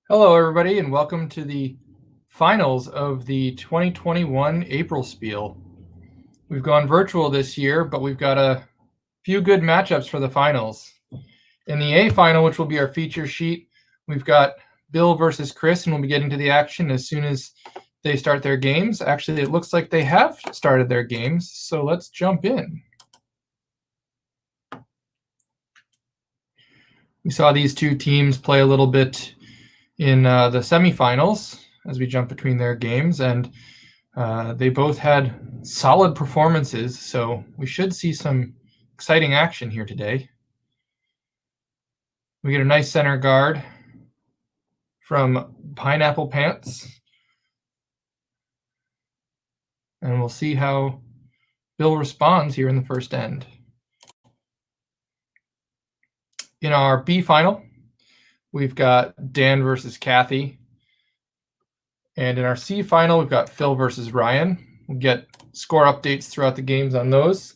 Hello, everybody, and welcome to the finals of the 2021 April Spiel. We've gone virtual this year, but we've got a few good matchups for the finals. In the A final, which will be our feature sheet, we've got Bill versus Chris, and we'll be getting to the action as soon as they start their games. Actually, it looks like they have started their games, so let's jump in. We saw these two teams play a little bit in the semifinals as we jump between their games, and they both had solid performances, so we should see some exciting action here today. We get a nice center guard from Pineapple Pants, and we'll see how Bill responds here in the first end. In our B final, we've got Dan versus Kathy. And in our C final, we've got Phil versus Ryan. We'll get score updates throughout the games on those.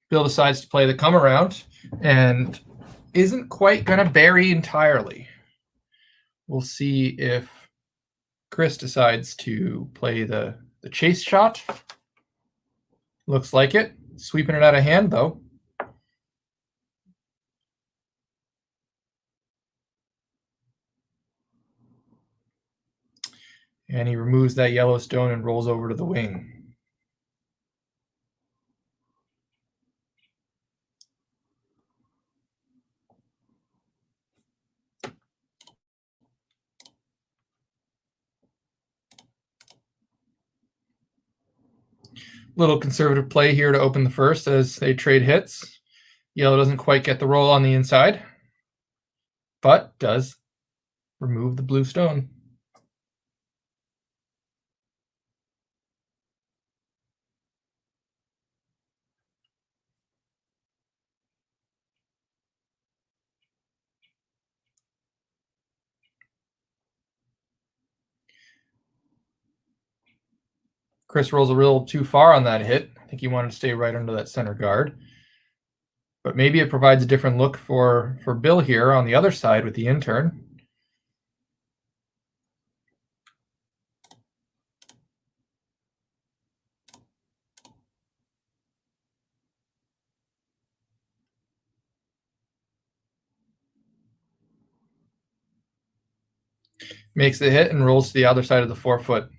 Bill decides to play the come around and isn't quite going to bury entirely. We'll see if Chris decides to play the chase shot. Looks like it. Sweeping it out of hand, though. And he removes that yellow stone and rolls over to the wing. Little conservative play here to open the first as they trade hits. Yellow doesn't quite get the roll on the inside, but does remove the blue stone. Chris rolls a little too far on that hit. I think he wanted to stay right under that center guard. But maybe it provides a different look for Bill here on the other side with the intern. Makes the hit and rolls to the other side of the 4-foot.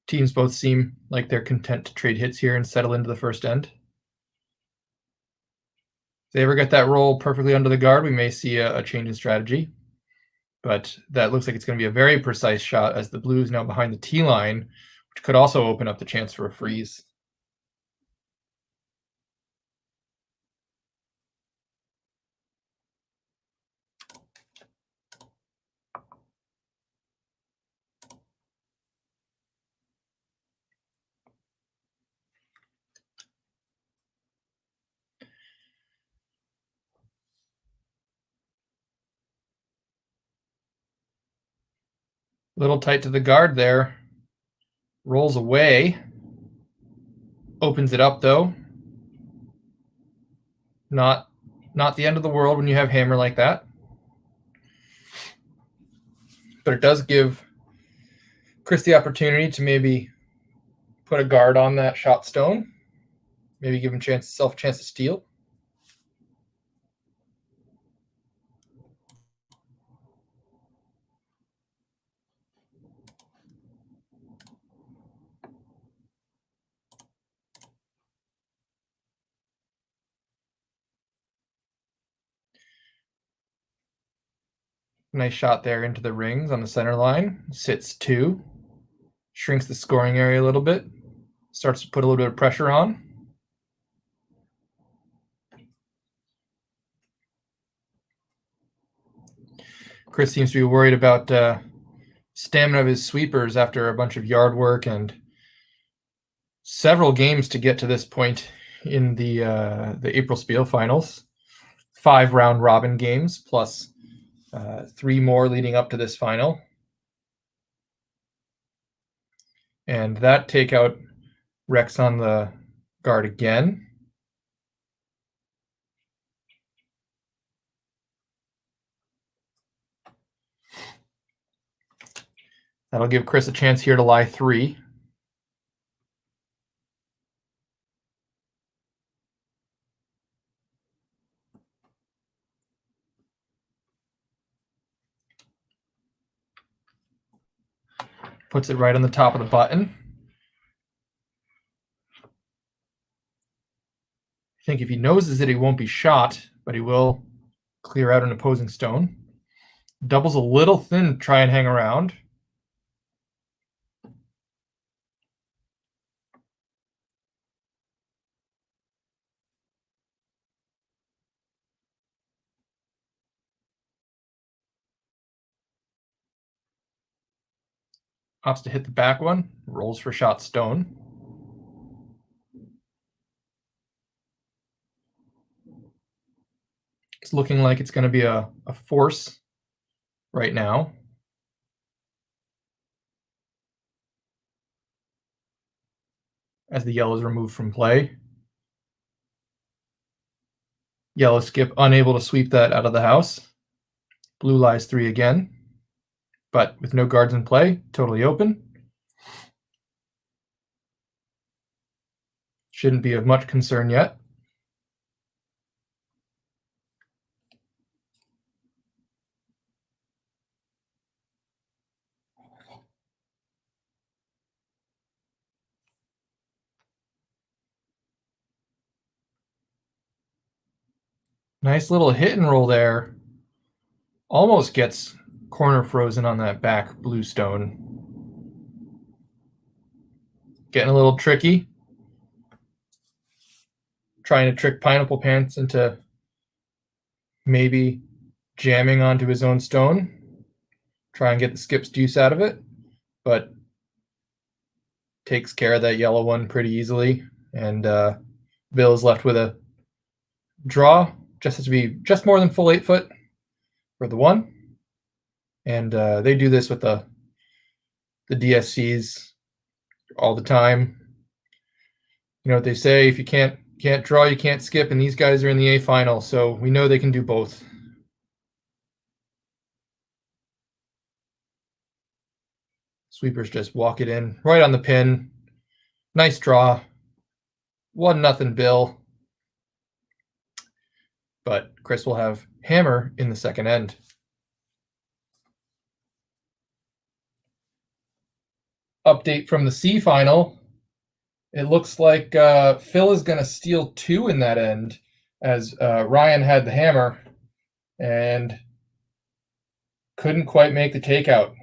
Teams both seem like they're content to trade hits here and settle into the first end. If they ever get that roll perfectly under the guard, we may see a change in strategy. But that looks like it's going to be a very precise shot as the blue is now behind the tee line, which could also open up the chance for a freeze. Little tight to the guard there. Rolls away. Opens it up, though. Not the end of the world when you have hammer like that. But it does give Chris the opportunity to maybe put a guard on that shot stone. Maybe give himself a chance to steal. Nice shot there into the rings on the center line. Sits 2. Shrinks the scoring area a little bit. Starts to put a little bit of pressure on. Chris seems to be worried about stamina of his sweepers after a bunch of yard work and several games to get to this point in the April Spiel finals. 5 round robin games plus 3 more leading up to this final. And that takeout wrecks on the guard again. That'll give Chris a chance here to lie 3. Puts it right on the top of the button. I think if he noses it, he won't be shot, but he will clear out an opposing stone. Double's a little thin to try and hang around. Opts to hit the back one, rolls for shot stone. It's looking like it's going to be a force right now. As the yellow is removed from play. Yellow skip unable to sweep that out of the house. Blue lies 3 again, but with no guards in play, totally open. Shouldn't be of much concern yet. Nice little hit and roll there. Almost gets corner frozen on that back blue stone. Getting a little tricky. Trying to trick Pineapple Pants into maybe jamming onto his own stone. Try and get the skip's deuce out of it, but takes care of that yellow one pretty easily. And Bill is left with a draw. Just has to be just more than full 8 foot for the 1. And they do this with the DSCs all the time. You know what they say, if you can't draw, you can't skip, and these guys are in the A final, so we know they can do both. Sweepers just walk it in right on the pin. Nice draw. 1-0 Bill. But Chris will have hammer in the second end. Update from the C final. It looks like Phil is going to steal 2 in that end, as Ryan had the hammer and couldn't quite make the takeout.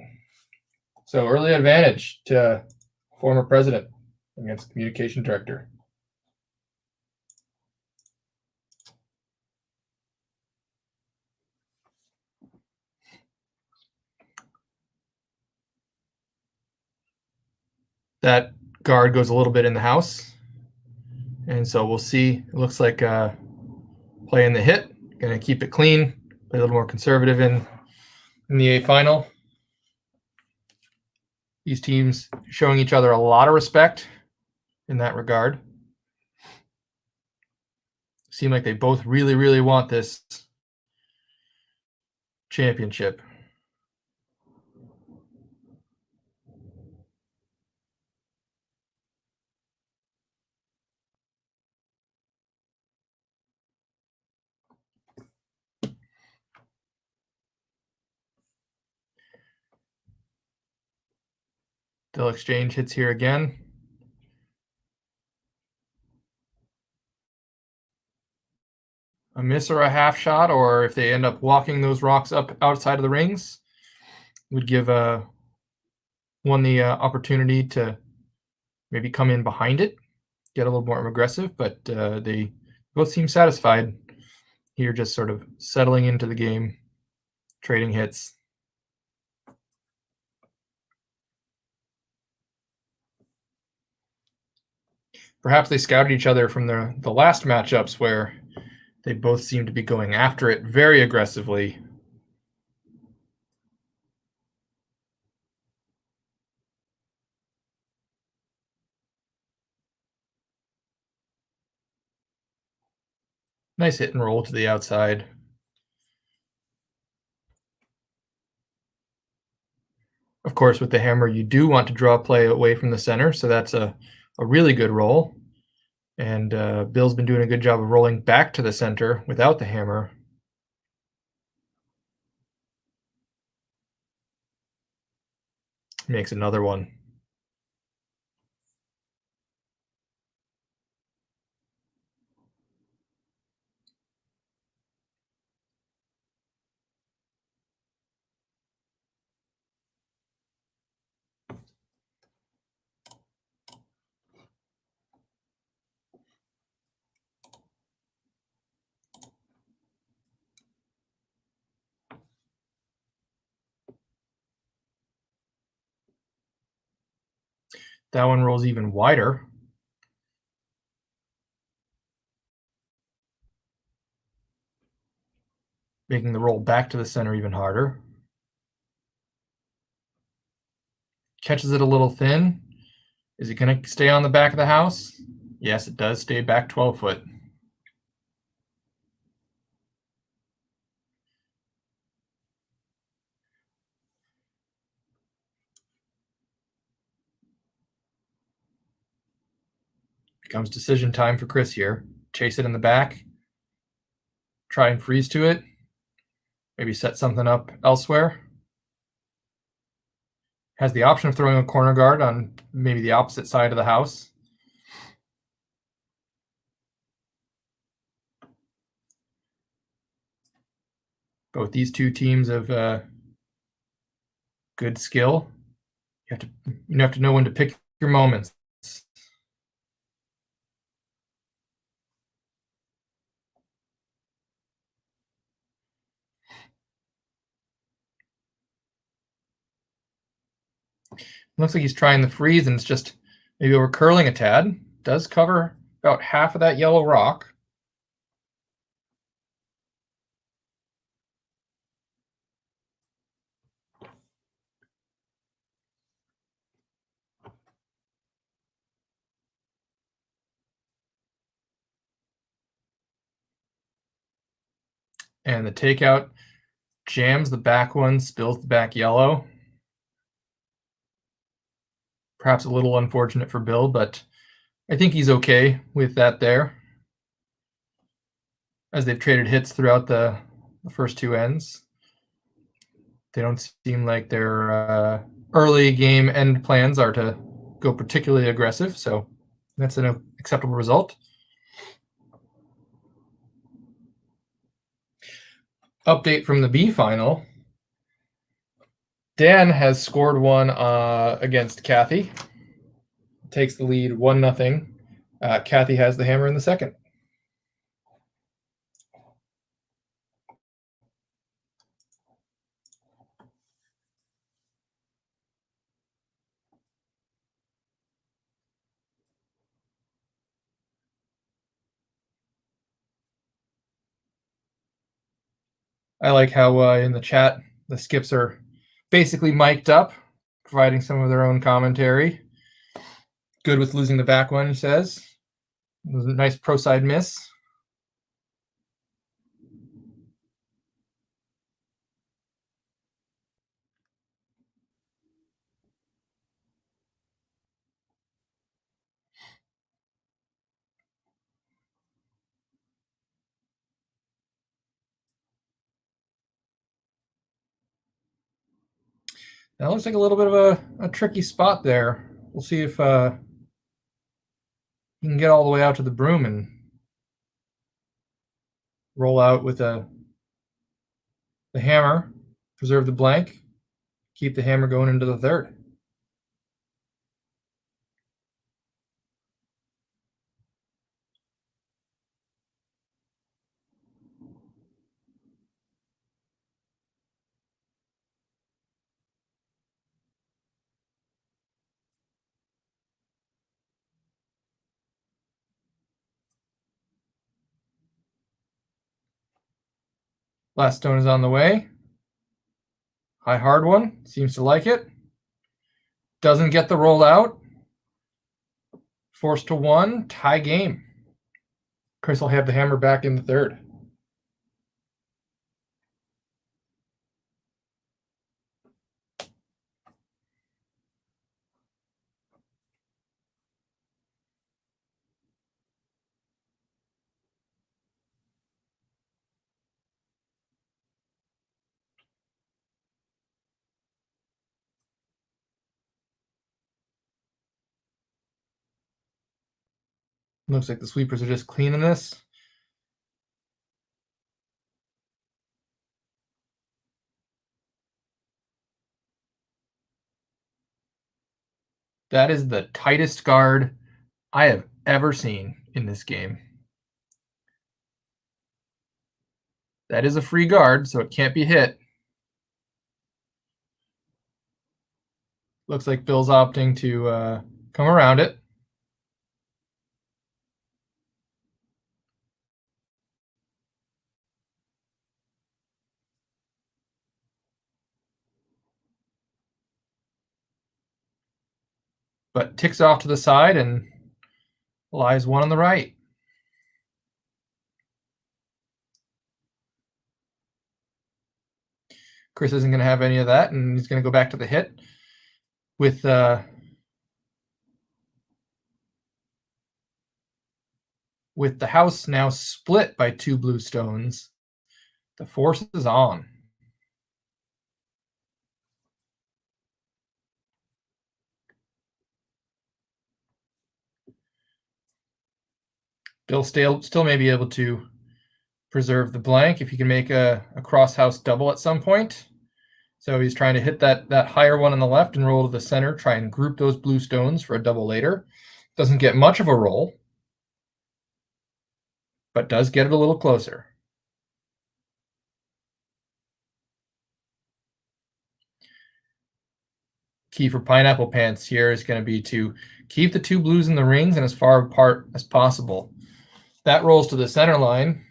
So early advantage to former president against communication director. That guard goes a little bit in the house. And so we'll see. It looks like playing the hit. Going to keep it clean. Play a little more conservative in the A final. These teams showing each other a lot of respect in that regard. Seem like they both really, really want this championship. They'll exchange hits here again. A miss or a half shot, or if they end up walking those rocks up outside of the rings, would give one the opportunity to maybe come in behind it, get a little more aggressive, but they both seem satisfied here, just sort of settling into the game, trading hits. Perhaps they scouted each other from the last matchups where They both seem to be going after it very aggressively. Nice hit and roll to the outside. Of course, with the hammer, you do want to draw play away from the center, so that's a really good roll. And Bill's been doing a good job of rolling back to the center without the hammer. Makes another one. That one rolls even wider, making the roll back to the center even harder. Catches it a little thin. Is it going to stay on the back of the house? Yes, it does stay back 12 foot. Becomes decision time for Chris here. Chase it in the back. Try and freeze to it. Maybe set something up elsewhere. Has the option of throwing a corner guard on maybe the opposite side of the house. Both these two teams have good skill. You have to know when to pick your moments. Looks like he's trying the freeze, and it's just maybe over curling a tad. Does cover about half of that yellow rock. And the takeout jams the back one, spills the back yellow. Perhaps a little unfortunate for Bill, but I think he's okay with that there, as they've traded hits throughout the first two ends. They don't seem like their early game end plans are to go particularly aggressive, so that's an acceptable result. Update from the B final. Dan has scored one against Kathy. Takes the lead 1-0. Kathy has the hammer in the second. I like how in the chat the skips are basically mic'd up, providing some of their own commentary. Good with losing the back one, he says. It was a nice pro side miss. That looks like a little bit of a tricky spot there. We'll see if you can get all the way out to the broom and roll out with the hammer, preserve the blank, keep the hammer going into the third. Last stone is on the way. High hard one. Seems to like it. Doesn't get the roll out. Forced to 1. Tie game. Chris will have the hammer back in the third. Looks like the sweepers are just cleaning this. That is the tightest guard I have ever seen in this game. That is a free guard, so it can't be hit. Looks like Bill's opting to come around it. But ticks off to the side and lies 1 on the right. Chris isn't going to have any of that, and he's going to go back to the hit with the house now split by 2 blue stones. The force is on. Bill still may be able to preserve the blank if he can make a cross house double at some point. So he's trying to hit that higher one on the left and roll to the center, try and group those blue stones for a double later. Doesn't get much of a roll, but does get it a little closer. Key for Pineapple Pants here is going to be to keep the 2 blues in the rings and as far apart as possible. That rolls to the center line,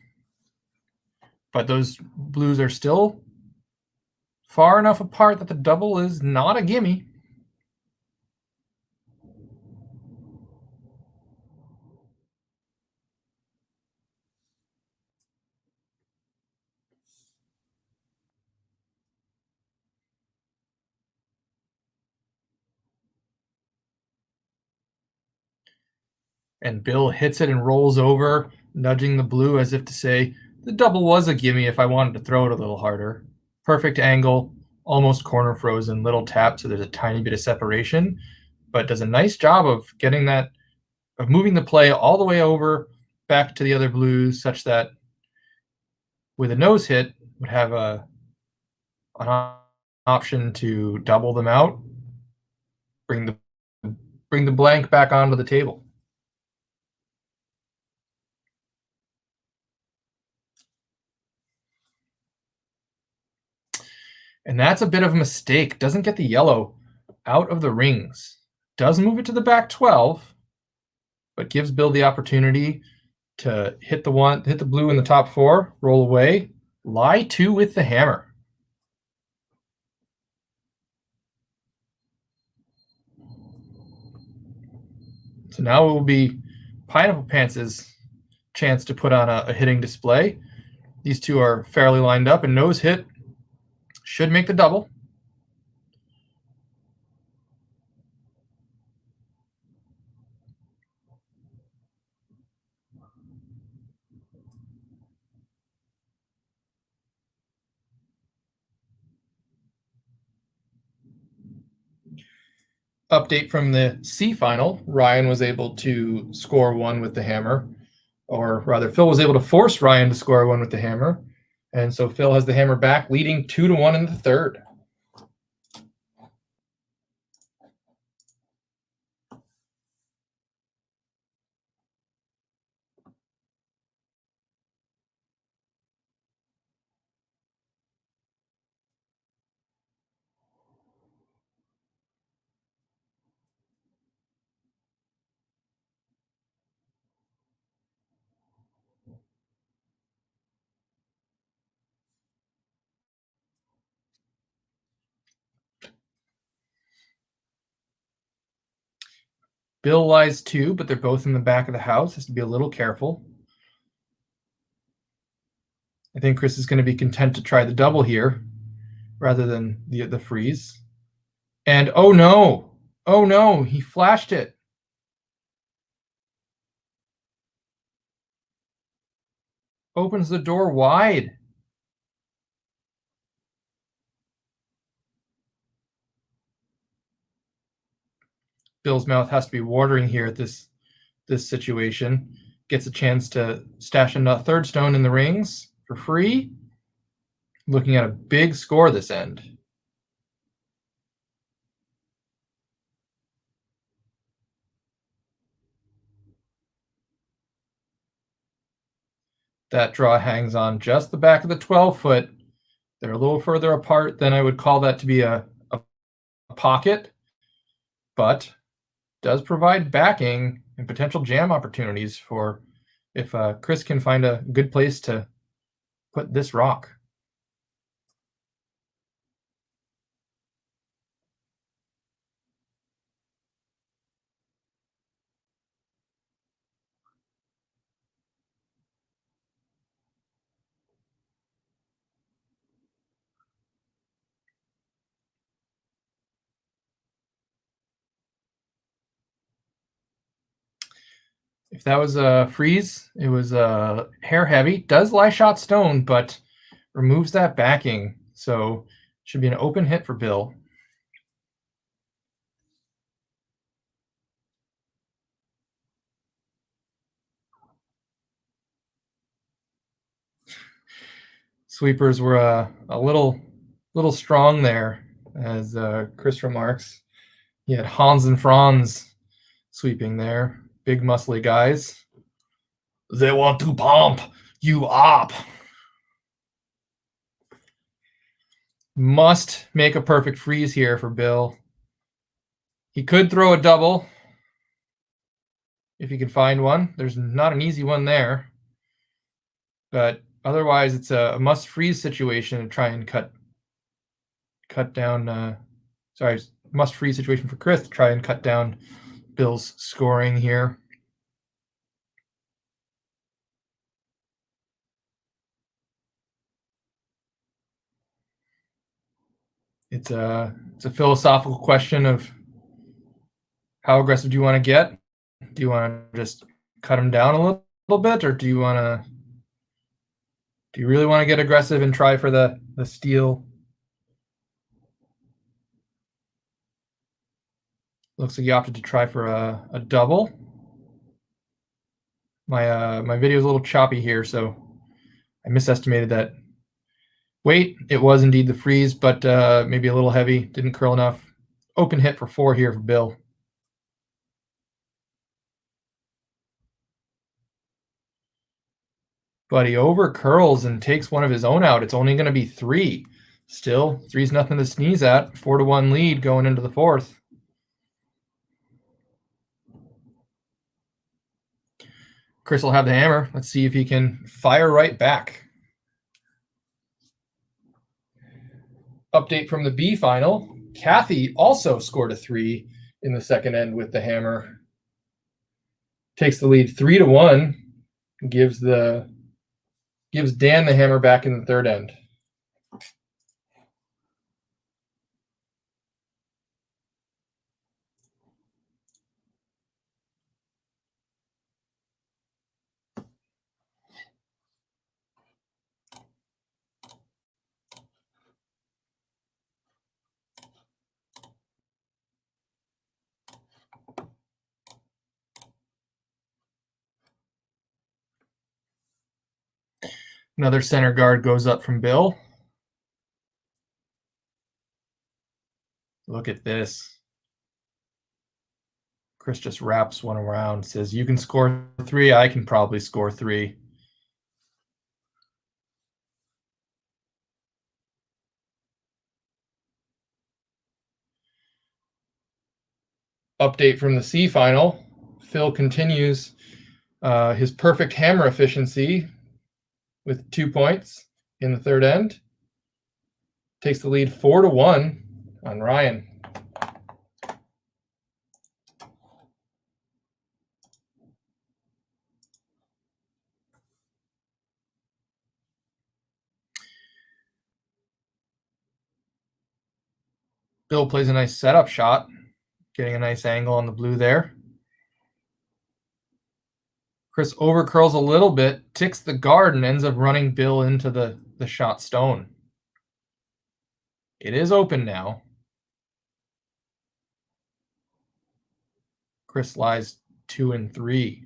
but those blues are still far enough apart that the double is not a gimme. And Bill hits it and rolls over, nudging the blue as if to say, the double was a gimme if I wanted to throw it a little harder. Perfect angle, almost corner frozen, little tap, so there's a tiny bit of separation, but does a nice job of getting that, of moving the play all the way over back to the other blues, such that with a nose hit would have an option to double them out, bring the blank back onto the table. And that's a bit of a mistake. Doesn't get the yellow out of the rings. Does move it to the back 12, but gives Bill the opportunity to hit the blue in the top 4, roll away, lie 2 with the hammer. So now it will be Pineapple Pants' chance to put on a hitting display. These 2 are fairly lined up, and nose hit should make the double. Update from the C final, Ryan was able to score 1 with the hammer, or rather, Phil was able to force Ryan to score 1 with the hammer. And so Phil has the hammer back, leading 2-1 in the third. Bill lies 2, but they're both in the back of the house. Has to be a little careful. I think Chris is going to be content to try the double here rather than the freeze. And oh no, he flashed it. Opens the door wide. Bill's mouth has to be watering here at this situation. Gets a chance to stash a third stone in the rings for free. Looking at a big score this end. That draw hangs on just the back of the 12-foot. They're a little further apart than I would call that to be a pocket, but does provide backing and potential jam opportunities for if Chris can find a good place to put this rock. If that was a freeze, it was hair heavy. Does lie shot stone, but removes that backing. So should be an open hit for Bill. Sweepers were a little strong there, as Chris remarks. He had Hans and Franz sweeping there. Big muscly guys. They want to pump you up. Must make a perfect freeze here for Bill. He could throw a double if he could find one. There's not an easy one there. But otherwise, it's a must freeze situation to try and cut down. Must freeze situation for Chris to try and cut down Bill's scoring here. It's a philosophical question of how aggressive do you want to get? Do you want to just cut him down a little bit, or do you really want to get aggressive and try for the steal? Looks like you opted to try for a double. My video is a little choppy here, so I misestimated that weight. It was indeed the freeze, but maybe a little heavy. Didn't curl enough. Open hit for 4 here for Bill. But he over curls and takes one of his own out. It's only going to be 3. Still, 3's nothing to sneeze at. 4-1 lead going into the 4th. Chris will have the hammer. Let's see if he can fire right back. Update from the B final. Kathy also scored a 3 in the second end with the hammer. Takes the lead 3-1. Gives Dan the hammer back in the third end. Another center guard goes up from Bill. Look at this. Chris just wraps one around, says, you can score 3, I can probably score 3. Update from the C final. Phil continues his perfect hammer efficiency with 2 points in the third end. Takes the lead 4-1 on Ryan. Bill plays a nice setup shot, getting a nice angle on the blue there. Chris overcurls a little bit, ticks the guard, and ends up running Bill into the shot stone. It is open now. Chris lies 2 and 3.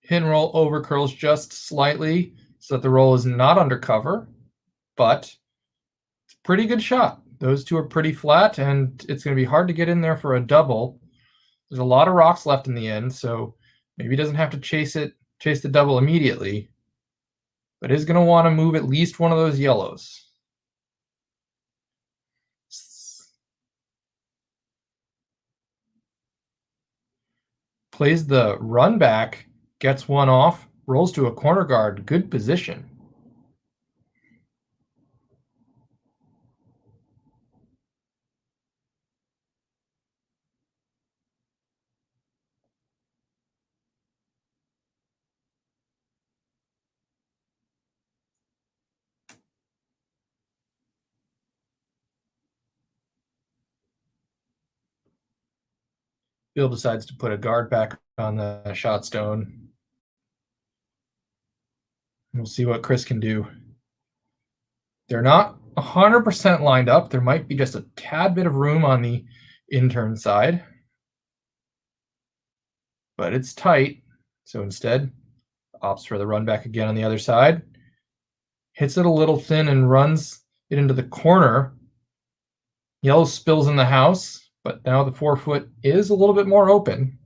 Hit and roll overcurls just slightly so that the roll is not under cover, but it's a pretty good shot. Those two are pretty flat, and it's going to be hard to get in there for a double. There's a lot of rocks left in the end, so maybe he doesn't have to chase the double immediately, but is going to want to move at least one of those yellows. Plays the run back, gets one off, rolls to a corner guard. Good position. Bill decides to put a guard back on the shot stone. We'll see what Chris can do. They're not 100% lined up. There might be just a tad bit of room on the intern side, but it's tight. So instead, opts for the run back again on the other side. Hits it a little thin and runs it into the corner. Yellow spills in the house, but now the 4-foot is a little bit more open.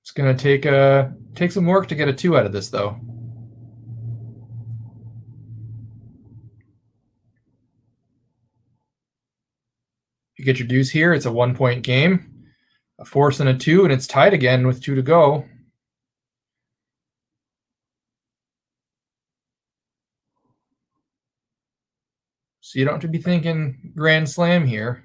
It's going to take some work to get a 2 out of this, though. If you get your deuce here, it's a 1-point game. A force and a 2, and it's tied again with 2 to go. So you don't have to be thinking grand slam here.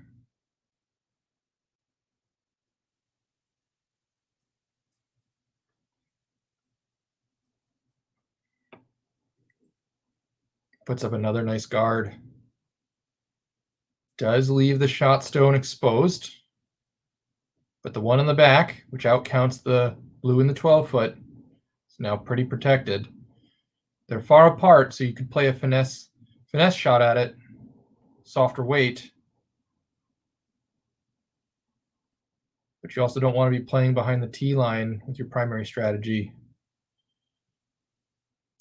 Puts up another nice guard. Does leave the shot stone exposed, but the one in the back, which outcounts the blue in the 12-foot, is now pretty protected. They're far apart, so you could play a finesse shot at it, softer weight. But you also don't want to be playing behind the tee line with your primary strategy.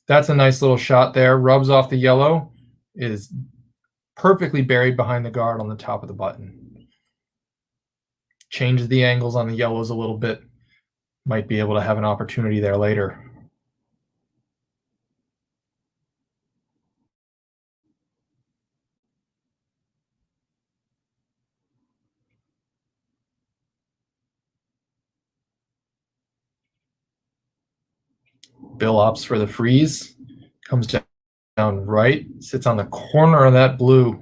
That's a nice little shot there. Rubs off the yellow, is perfectly buried behind the guard on the top of the button. Changes the angles on the yellows a little bit. Might be able to have an opportunity there later. Bill opts for the freeze. Comes down right. Sits on the corner of that blue.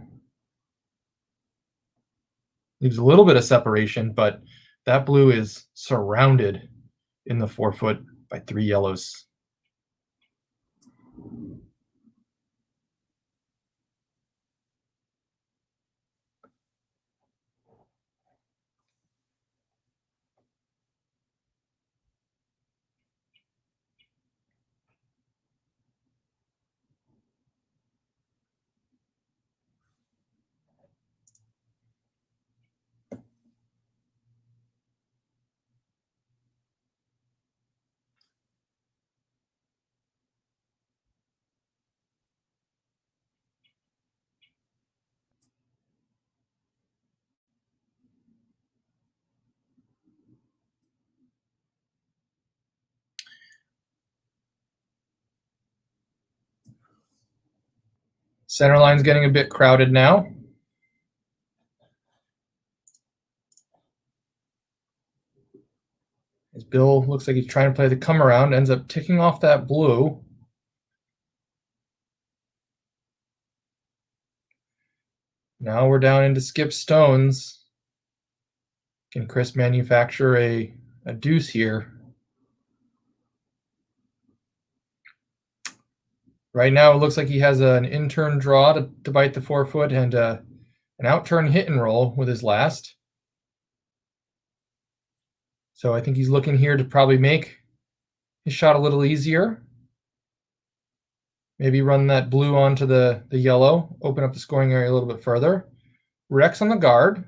Leaves a little bit of separation, but that blue is surrounded in the 4-foot by 3 yellows. Center line's getting a bit crowded now. As Bill looks like he's trying to play the come around, ends up ticking off that blue. Now we're down into skip stones. Can Chris manufacture a deuce here? Right now, it looks like he has an in-turn draw to bite the 4-foot and an out-turn hit and roll with his last. So I think he's looking here to probably make his shot a little easier. Maybe run that blue onto the yellow, open up the scoring area a little bit further. Rex on the guard,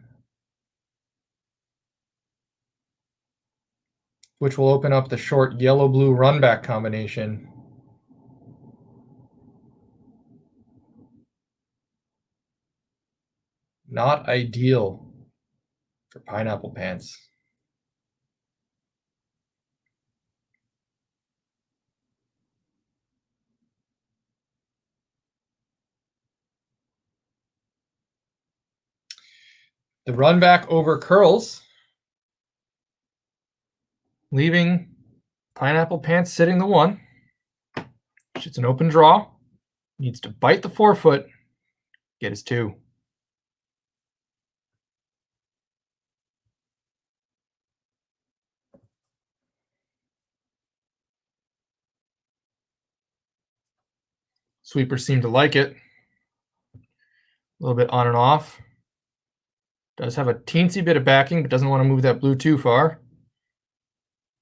which will open up the short yellow-blue run-back combination. Not ideal for Pineapple Pants. The run back over curls, leaving Pineapple Pants sitting the 1. It's an open draw. Needs to bite the 4-foot, get his 2. Sweepers seem to like it. A little bit on and off. Does have a teensy bit of backing, but doesn't want to move that blue too far.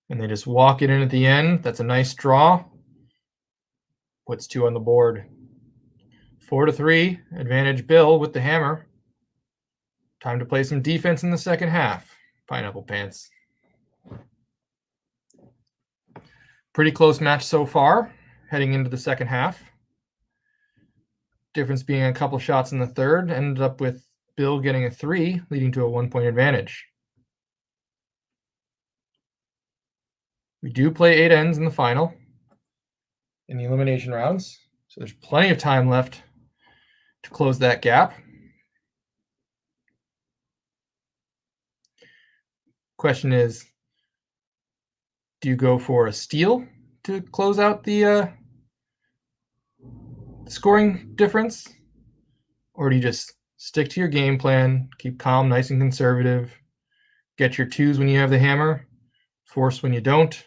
And they just walk it in at the end. That's a nice draw. Puts 2 on the board. 4-3, advantage Bill with the hammer. Time to play some defense in the second half. Pineapple Pants. Pretty close match so far, heading into the second half. Difference being a couple shots in the third. Ended up with Bill getting a 3, leading to a 1-point advantage. We do play 8 ends in the final, in the elimination rounds. So there's plenty of time left to close that gap. Question is, do you go for a steal to close out the scoring difference? Or do you just stick to your game plan, keep calm, nice and conservative, get your 2s when you have the hammer, force when you don't?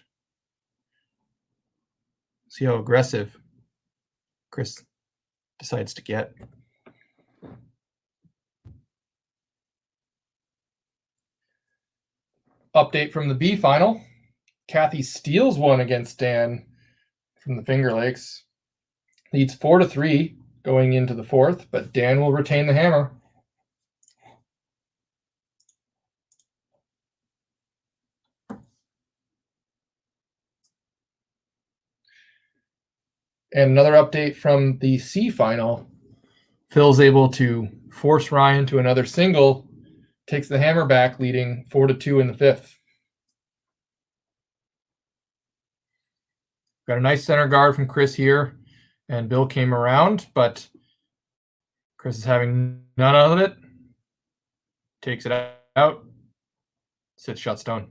See how aggressive Chris decides to get. Update from the B final. Kathy steals 1 against Dan from the Finger Lakes. Leads 4-3 going into the 4th, but Dan will retain the hammer. And another update from the C final. Phil's able to force Ryan to another single, takes the hammer back, leading 4-2 in the 5th. Got a nice center guard from Chris here, and Bill came around, but Chris is having none of it. Takes it out, sits shut stone.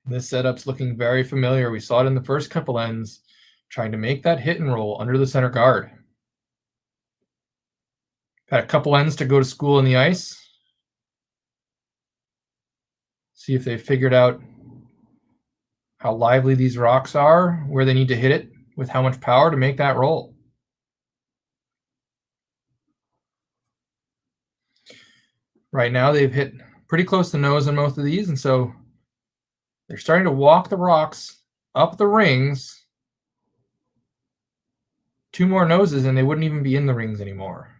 This setup's looking very familiar. We saw it in the first couple ends, trying to make that hit and roll under the center guard. Had a couple ends to go to school in the ice. See if they figured out how lively these rocks are, where they need to hit it with how much power to make that roll. Right now, they've hit pretty close to nose on most of these, and so they're starting to walk the rocks up the rings. 2 more noses, and they wouldn't even be in the rings anymore.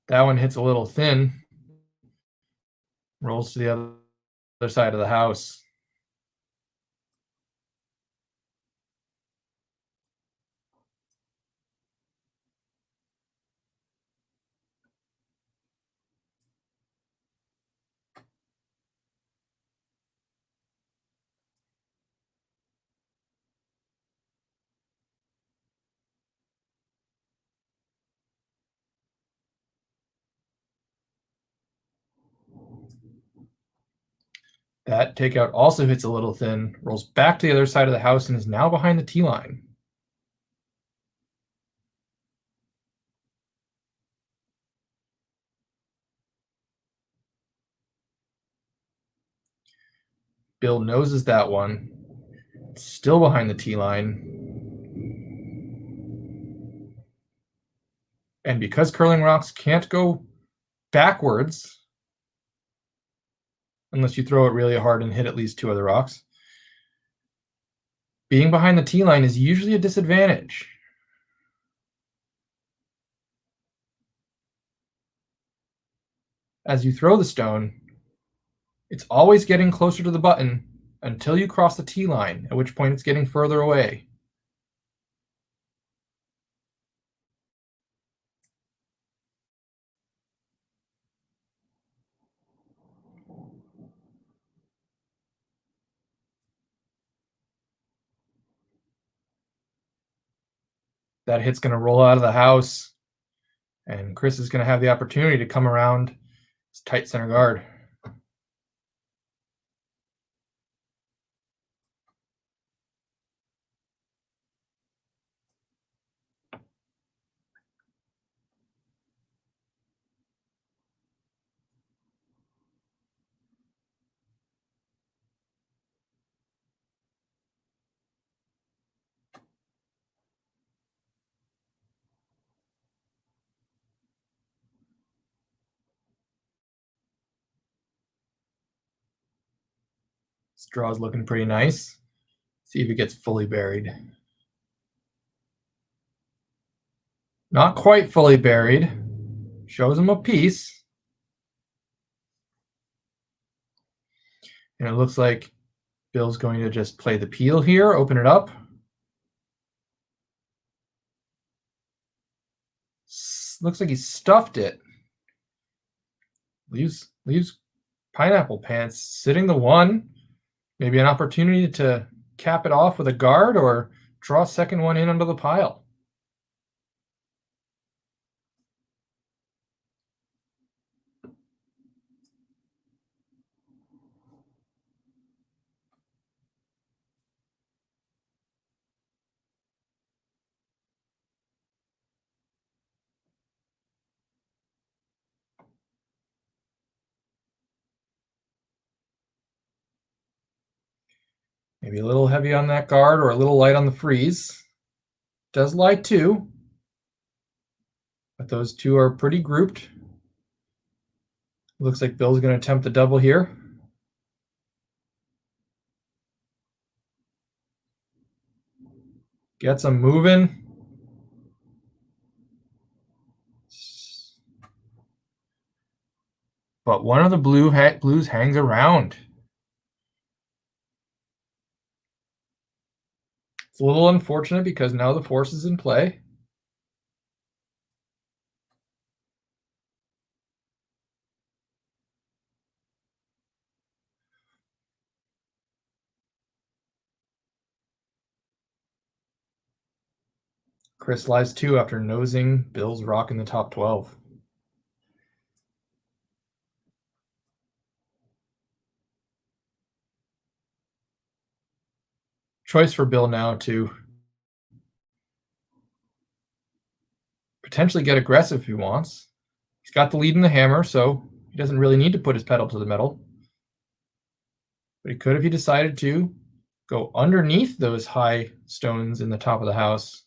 That one hits a little thin. Rolls to the other side of the house. That takeout also hits a little thin, rolls back to the other side of the house, and is now behind the tee line. Bill noses that one. Still behind the tee line. And because curling rocks can't go backwards unless you throw it really hard and hit at least two other rocks, being behind the tee line is usually a disadvantage. As you throw the stone, it's always getting closer to the button until you cross the tee line, at which point it's getting further away. That hit's going to roll out of the house, and Chris is going to have the opportunity to come around his tight center guard. This draw's looking pretty nice. See if it gets fully buried. Not quite fully buried. Shows him a piece. And it looks like Bill's going to just play the peel here, open it up. Looks like he stuffed it. Leaves Pineapple Pants sitting the one. Maybe an opportunity to cap it off with a guard or draw a second one in under the pile. Maybe a little heavy on that guard or a little light on the freeze. Does lie two, but those two are pretty grouped. Looks like Bill's going to attempt the double here. Gets them moving. But one of the blues hangs around. It's a little unfortunate because now the force is in play. Chris lies two after nosing Bill's rock in the top 12. Choice for Bill now to potentially get aggressive if he wants. He's got the lead in the hammer, so he doesn't really need to put his pedal to the metal. But he could if he decided to go underneath those high stones in the top of the house.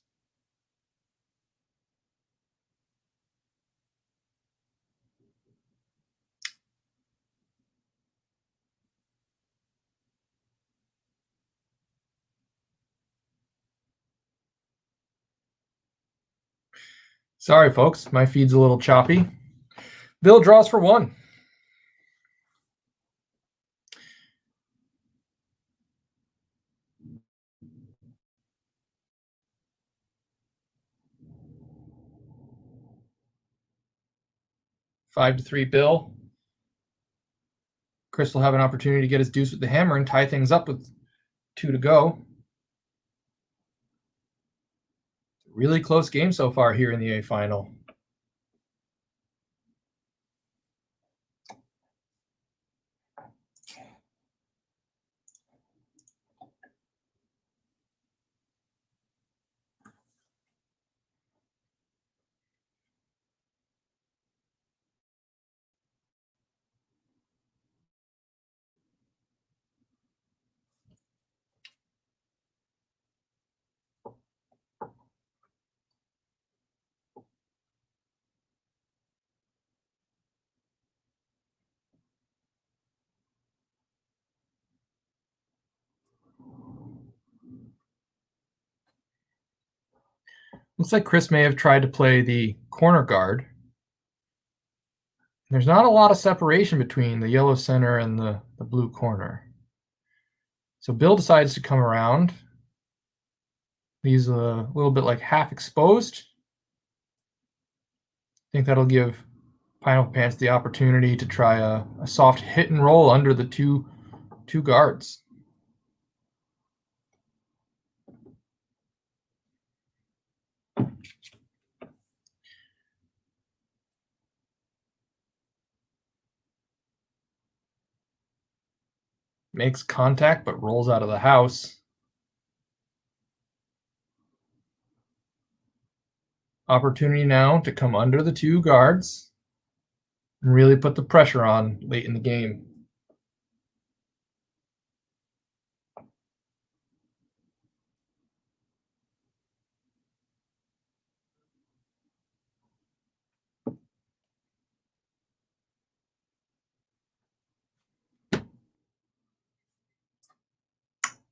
Sorry, folks, my feed's a little choppy. Bill draws for one. Five to three, Bill. Chris will have an opportunity to get his deuce with the hammer and tie things up with two to go. Really close game so far here in the A final. Looks like Chris may have tried to play the corner guard. There's not a lot of separation between the yellow center and the blue corner. So Bill decides to come around. He's a little bit like half exposed. I think that'll give Pineapple Pants the opportunity to try a soft hit and roll under the two guards. Makes contact but rolls out of the house. Opportunity now to come under the two guards and really put the pressure on late in the game.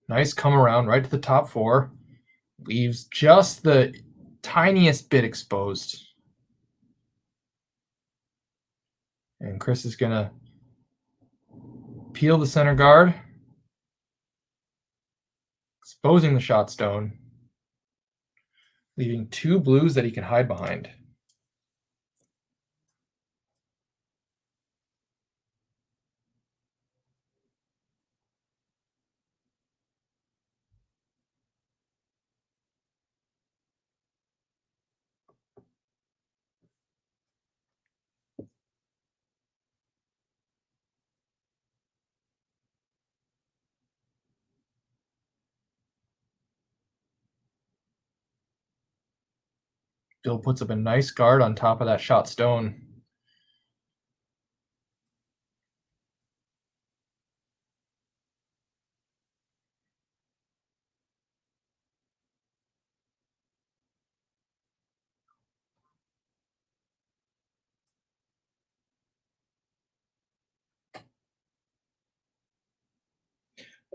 Nice come around right to the top four. Leaves just the tiniest bit exposed. And Chris is going to peel the center guard, exposing the shot stone, leaving two blues that he can hide behind. Bill puts up a nice guard on top of that shot stone.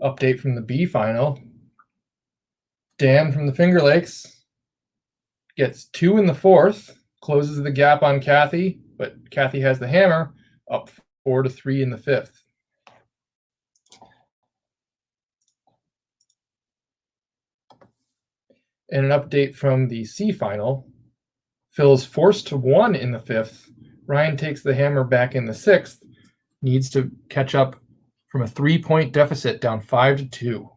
Update from the B final. Dan from the Finger Lakes gets 2 in the fourth, closes the gap on Kathy, but Kathy has the hammer, up 4-3 in the fifth. And an update from the C final. Phil is forced to 1 in the fifth. Ryan takes the hammer back in the sixth, needs to catch up from a 3-point deficit down 5-2.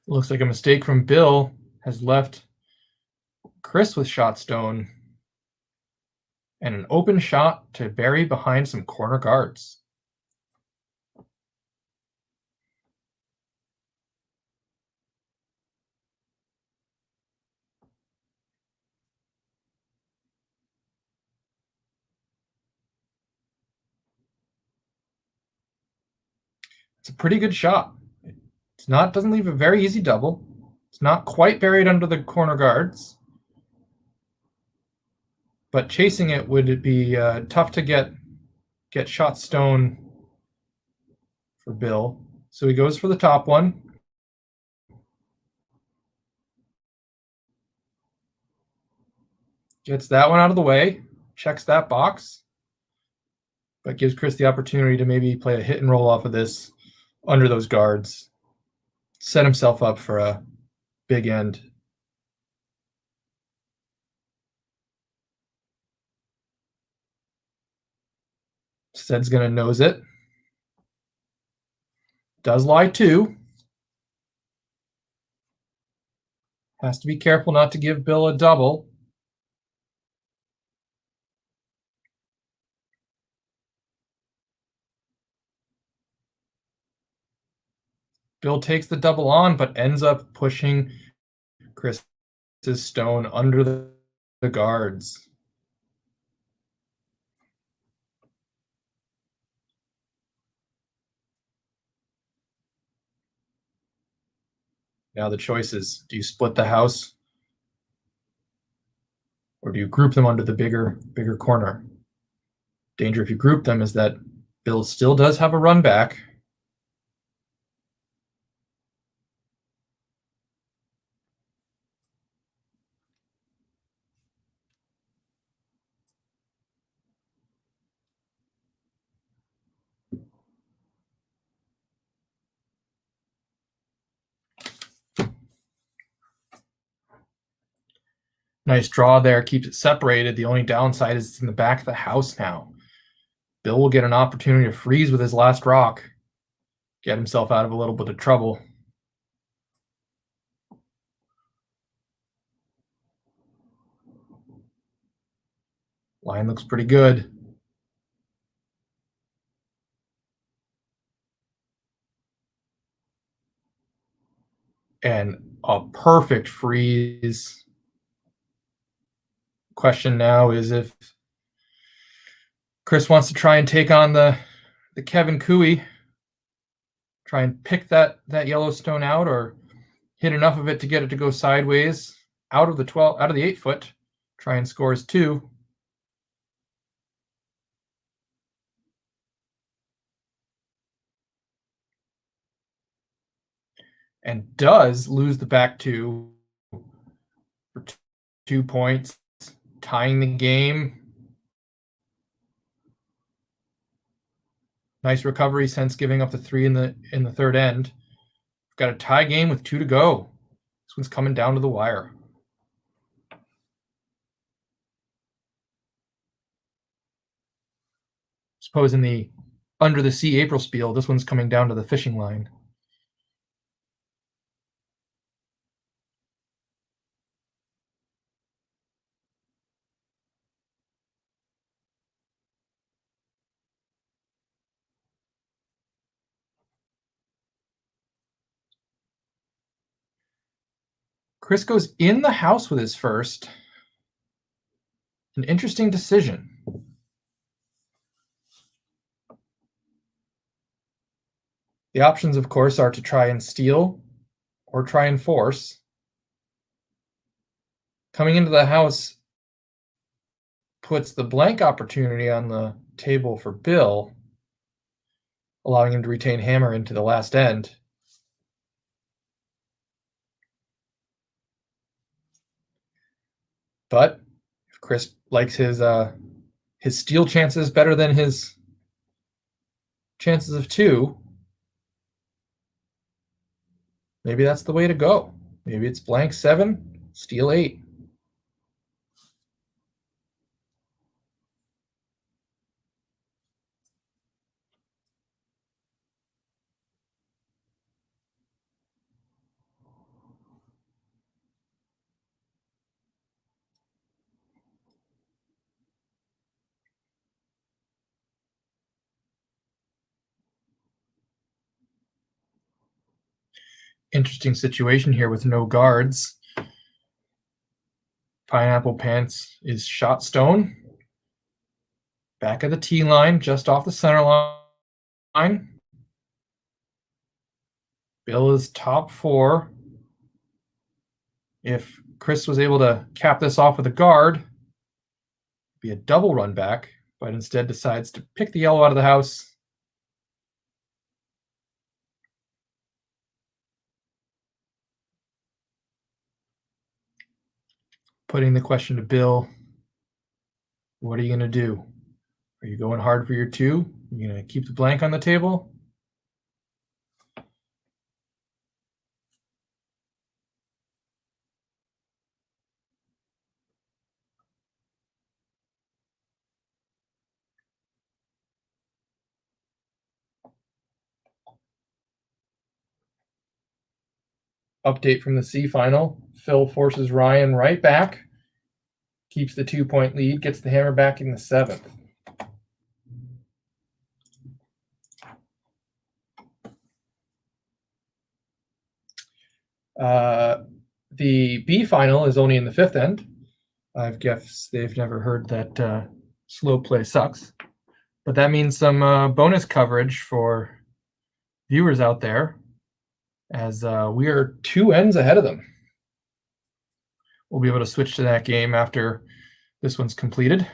Looks like a mistake from Bill has left Chris with shot stone and an open shot to bury behind some corner guards. It's a pretty good shot. Doesn't leave a very easy double. It's not quite buried under the corner guards, but chasing it would be tough to get shot stone for Bill. So he goes for the top one. Gets that one out of the way, checks that box, but gives Chris the opportunity to maybe play a hit and roll off of this under those guards, set himself up for a big end. Stead's going to nose it. Does lie 2. Has to be careful not to give Bill a double. Bill takes the double on, but ends up pushing Chris's stone under the guards. Now the choice is, do you split the house or do you group them under the bigger corner? Danger if you group them is that Bill still does have a run back. Nice draw there, keeps it separated. The only downside is it's in the back of the house now. Bill will get an opportunity to freeze with his last rock, get himself out of a little bit of trouble. Line looks pretty good. And a perfect freeze. Question now is if Chris wants to try and take on the Kevin Cooey, try and pick that Yellowstone out, or hit enough of it to get it to go sideways out of the 8 foot, try and score his 2. And does lose the back 2 for 2 points, tying the game. Nice recovery since giving up the 3 in the third end. We've got a tie game with 2 to go. This one's coming down to the wire. Suppose in the under the sea April Spiel, this one's coming down to the fishing line. Chris goes in the house with his first. An interesting decision. The options, of course, are to try and steal or try and force. Coming into the house puts the blank opportunity on the table for Bill, allowing him to retain hammer into the last end. But if Chris likes his steal chances better than his chances of 2, maybe that's the way to go. Maybe it's blank 7, steal 8. Interesting situation here with no guards. Pineapple Pants is shot stone. Back of the tee line, just off the center line. Bill is top 4. If Chris was able to cap this off with a guard, it'd be a double run back, but instead decides to pick the yellow out of the house. Putting the question to Bill, what are you going to do? Are you going hard for your 2? Are you going to keep the blank on the table? Update from the C final. Phil forces Ryan right back, keeps the 2-point lead, gets the hammer back in the 7th. The B final is only in the 5th end. I guess they've never heard that slow play sucks. But that means some bonus coverage for viewers out there, as we are 2 ends ahead of them. We'll be able to switch to that game after this one's completed.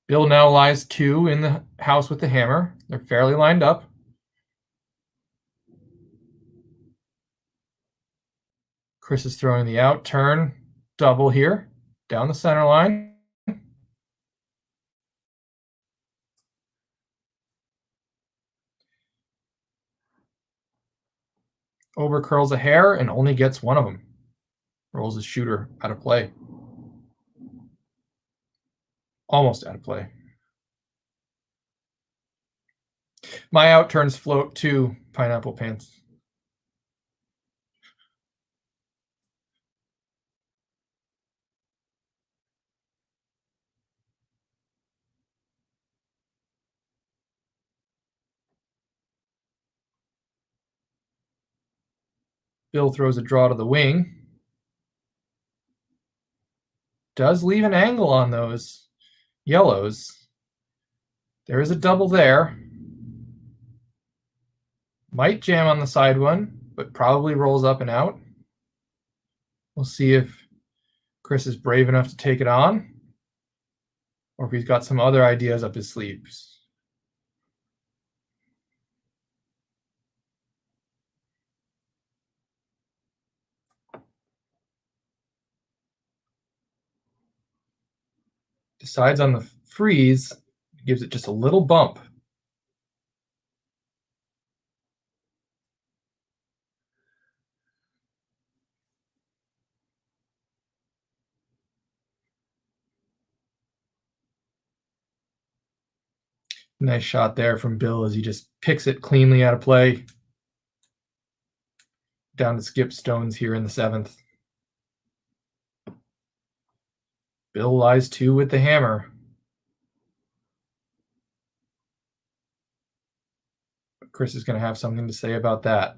Bill now lies 2 in the house with the hammer. They're fairly lined up. Chris is throwing the out turn double here, down the center line. Over curls a hair and only gets one of them. Rolls his shooter out of play. Almost out of play. My out turns float to Pineapple Pants. Bill throws a draw to the wing. Does leave an angle on those yellows. There is a double there. Might jam on the side one, but probably rolls up and out. We'll see if Chris is brave enough to take it on, or if he's got some other ideas up his sleeves. Decides on the freeze, gives it just a little bump. Nice shot there from Bill as he just picks it cleanly out of play. Down to skip stones here in the 7th. Bill lies 2 with the hammer. But Chris is going to have something to say about that.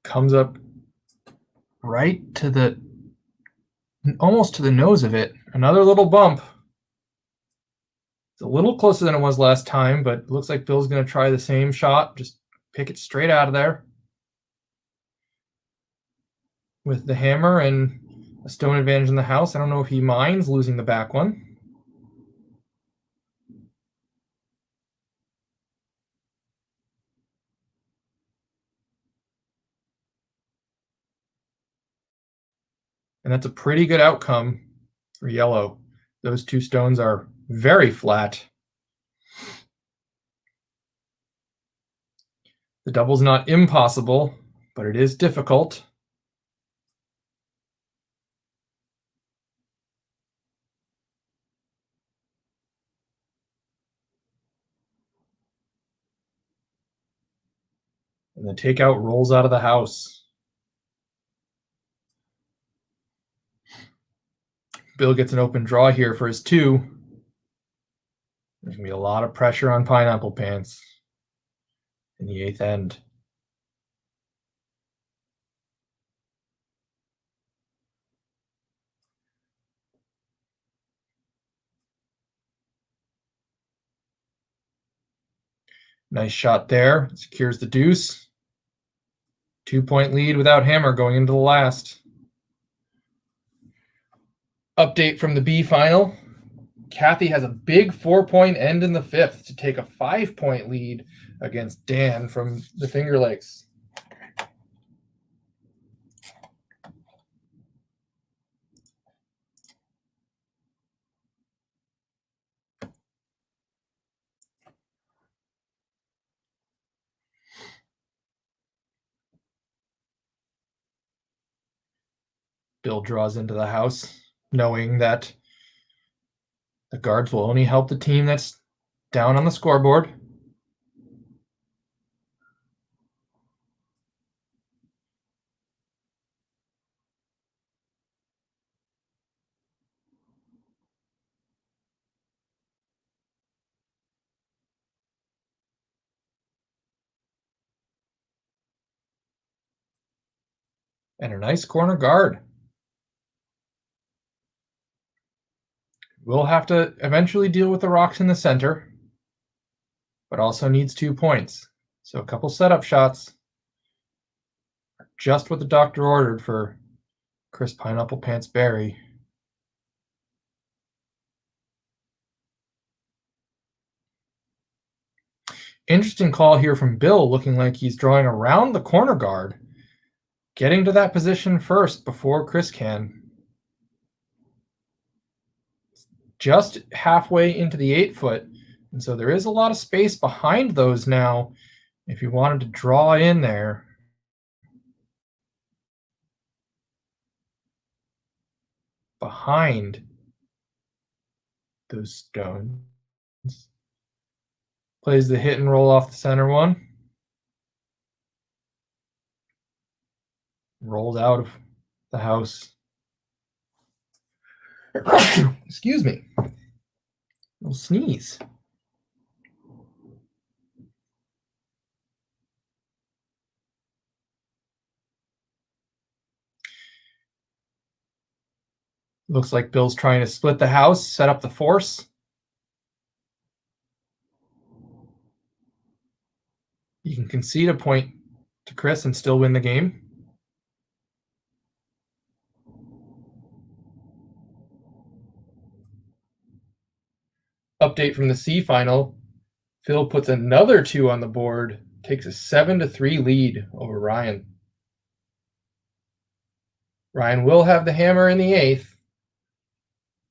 Comes up right to the, almost to the nose of it. Another little bump. It's a little closer than it was last time, but it looks like Bill's going to try the same shot. Just pick it straight out of there with the hammer and a stone advantage in the house. I don't know if he minds losing the back one. And that's a pretty good outcome for yellow. Those 2 stones are very flat. The double's not impossible, but it is difficult. And the takeout rolls out of the house. Bill gets an open draw here for his 2. There's going to be a lot of pressure on Pineapple Pants in the 8th end. Nice shot there. Secures the deuce. 2-point lead without hammer going into the last. Update from the B final. Kathy has a big 4-point end in the 5th to take a 5-point lead against Dan from the Finger Lakes. Bill draws into the house, knowing that the guards will only help the team that's down on the scoreboard. And a nice corner guard. We'll have to eventually deal with the rocks in the center, but also needs 2 points. So a couple setup shots are just what the doctor ordered for Chris Pineapple Pants Berry. Interesting call here from Bill, looking like he's drawing around the corner guard, getting to that position first before Chris can. Just halfway into the 8-foot, and so there is a lot of space behind those now if you wanted to draw in there. Behind those stones. Plays the hit and roll off the center one. Rolled out of the house. Excuse me. Little sneeze. Looks like Bill's trying to split the house, set up the force. You can concede a point to Chris and still win the game. Update from the C final. Phil puts another 2 on the board, takes a 7-3 lead over Ryan. Ryan will have the hammer in the 8th.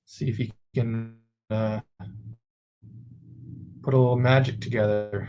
See if he can put a little magic together.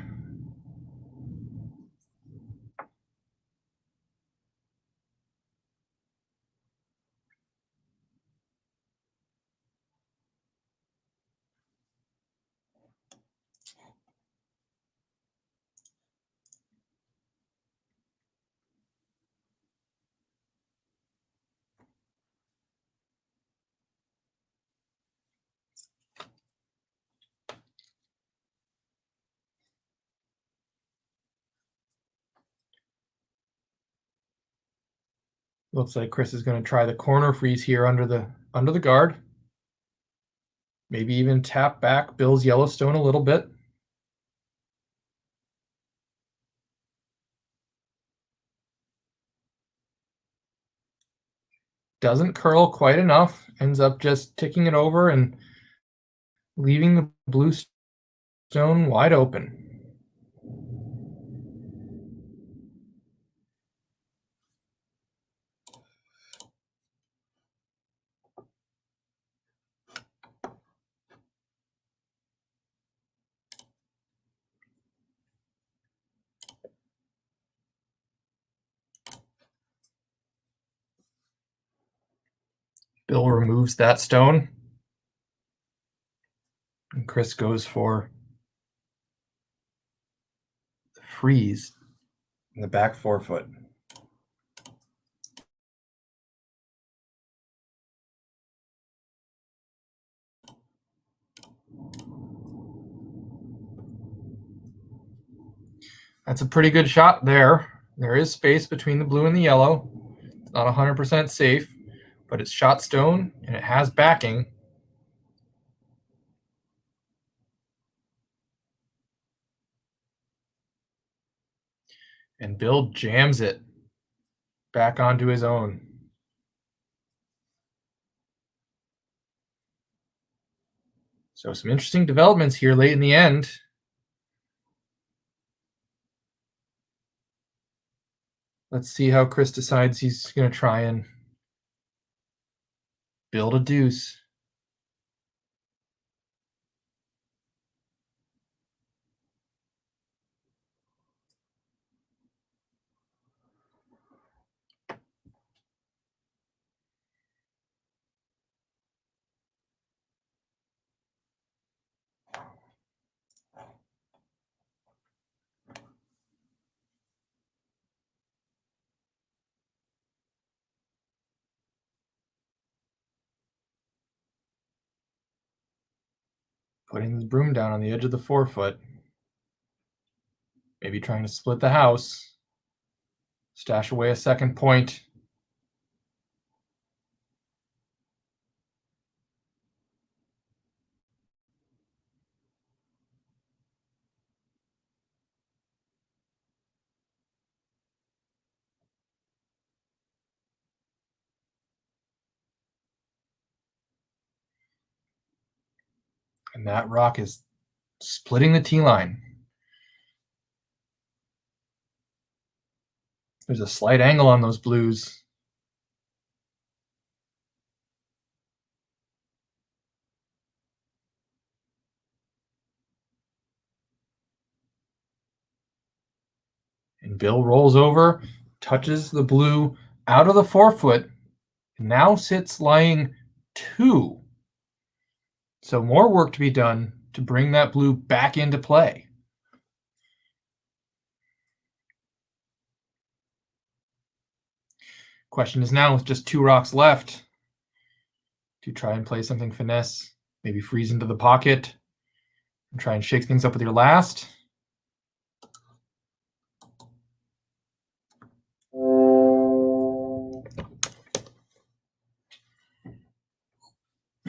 Looks like Chris is going to try the corner freeze here under the guard. Maybe even tap back Bill's Yellowstone a little bit. Doesn't curl quite enough. Ends up just ticking it over and leaving the blue stone wide open. Bill removes that stone. And Chris goes for the freeze in the back 4-foot. That's a pretty good shot there. There is space between the blue and the yellow. It's not 100% safe, but it's shot stone and it has backing. And Bill jams it back onto his own. So some interesting developments here late in the end. Let's see how Chris decides he's going to try and build a deuce. Putting the broom down on the edge of the 4-foot. Maybe trying to split the house. Stash away a second point. And that rock is splitting the tee line. There's a slight angle on those blues. And Bill rolls over, touches the blue out of the forefoot, and now sits lying 2. So more work to be done to bring that blue back into play. Question is now, with just 2 rocks left, to try and play something finesse, maybe freeze into the pocket, and try and shake things up with your last.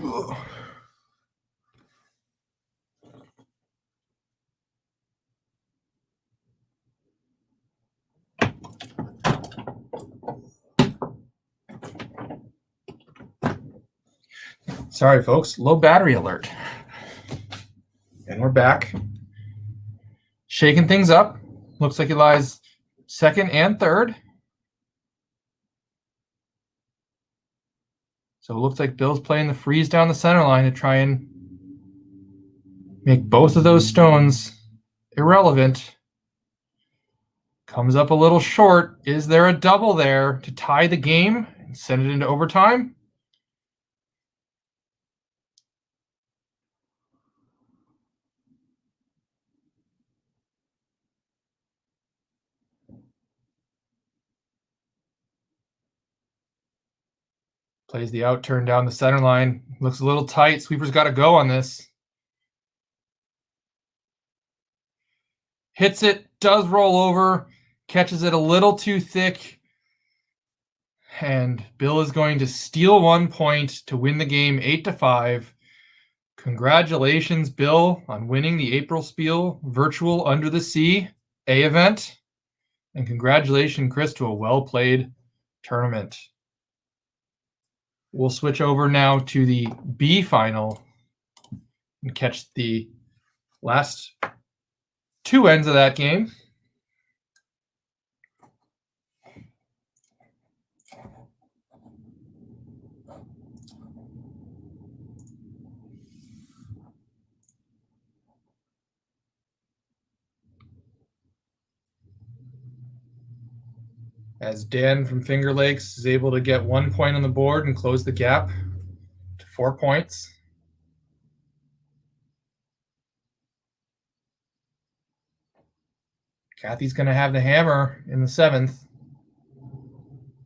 Ugh. Sorry, folks, low battery alert. And we're back. Shaking things up. Looks like he lies 2nd and 3rd. So it looks like Bill's playing the freeze down the center line to try and make both of those stones irrelevant. Comes up a little short. Is there a double there to tie the game and send it into overtime? Plays the out turn down the center line. Looks a little tight. Sweeper's got to go on this. Hits it, does roll over, catches it a little too thick. And Bill is going to steal 1 point to win the game 8-5. Congratulations, Bill, on winning the April Spiel Virtual Under the Sea A event. And congratulations, Chris, to a well-played tournament. We'll switch over now to the B final and catch the last 2 ends of that game. As Dan from Finger Lakes is able to get 1 point on the board and close the gap to 4 points. Kathy's going to have the hammer in the 7th.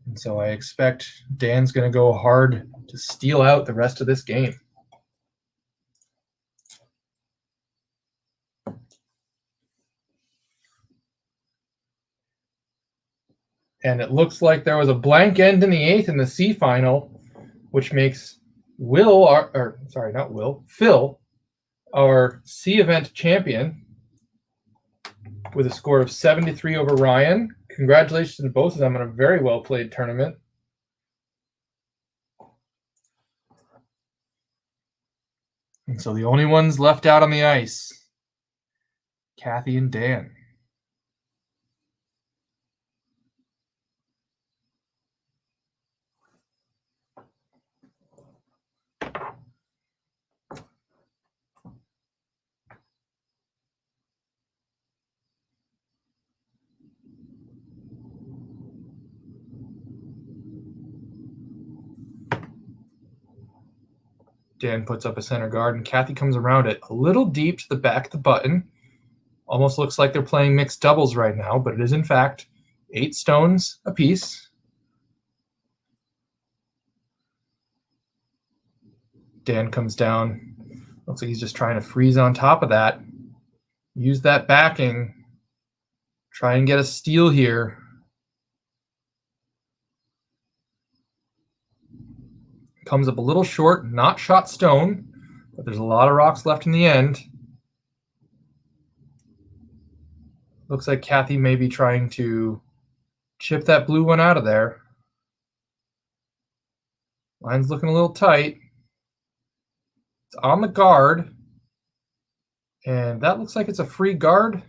And so I expect Dan's going to go hard to steal out the rest of this game. And it looks like there was a blank end in the 8th in the C final, which makes Phil, our C event champion, with a score of 73 over Ryan. Congratulations to both of them on a very well played tournament. And so the only ones left out on the ice, Kathy and Dan. Dan puts up a center guard, and Kathy comes around it a little deep to the back of the button. Almost looks like they're playing mixed doubles right now, but it is in fact 8 stones apiece. Dan comes down. Looks like he's just trying to freeze on top of that. Use that backing. Try and get a steal here. Comes up a little short, not shot stone, but there's a lot of rocks left in the end. Looks like Kathy may be trying to chip that blue one out of there. Line's looking a little tight. It's on the guard. And that looks like it's a free guard.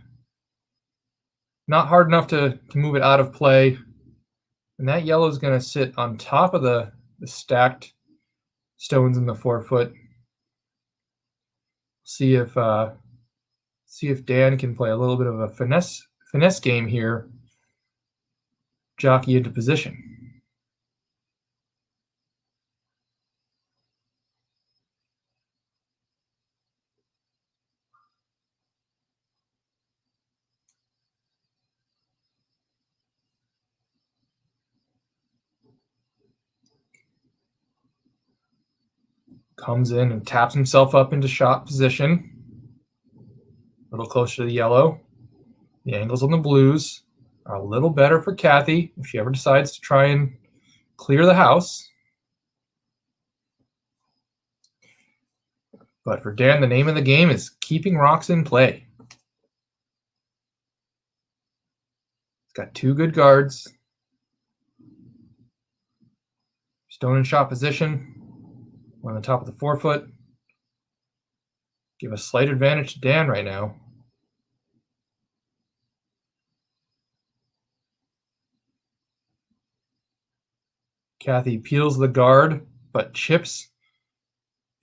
Not hard enough to move it out of play. And that yellow is going to sit on top of the stacked stones in the 4-foot. See if Dan can play a little bit of a finesse game here. Jockey into position. Comes in and taps himself up into shot position. A little closer to the yellow. The angles on the blues are a little better for Kathy if she ever decides to try and clear the house. But for Dan, the name of the game is keeping rocks in play. He's got two good guards. Stone in shot position. On the top of the 4-foot. Give a slight advantage to Dan right now. Kathy peels the guard, but chips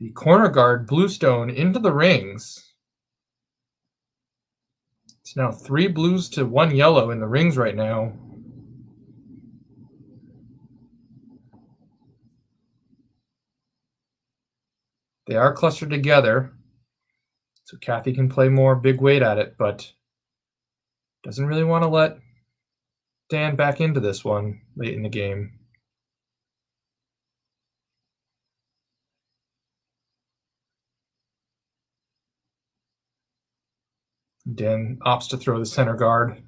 the corner guard bluestone into the rings. It's now 3 blues to 1 yellow in the rings right now. They are clustered together, so Kathy can play more big weight at it, but doesn't really want to let Dan back into this one late in the game. Dan opts to throw the center guard,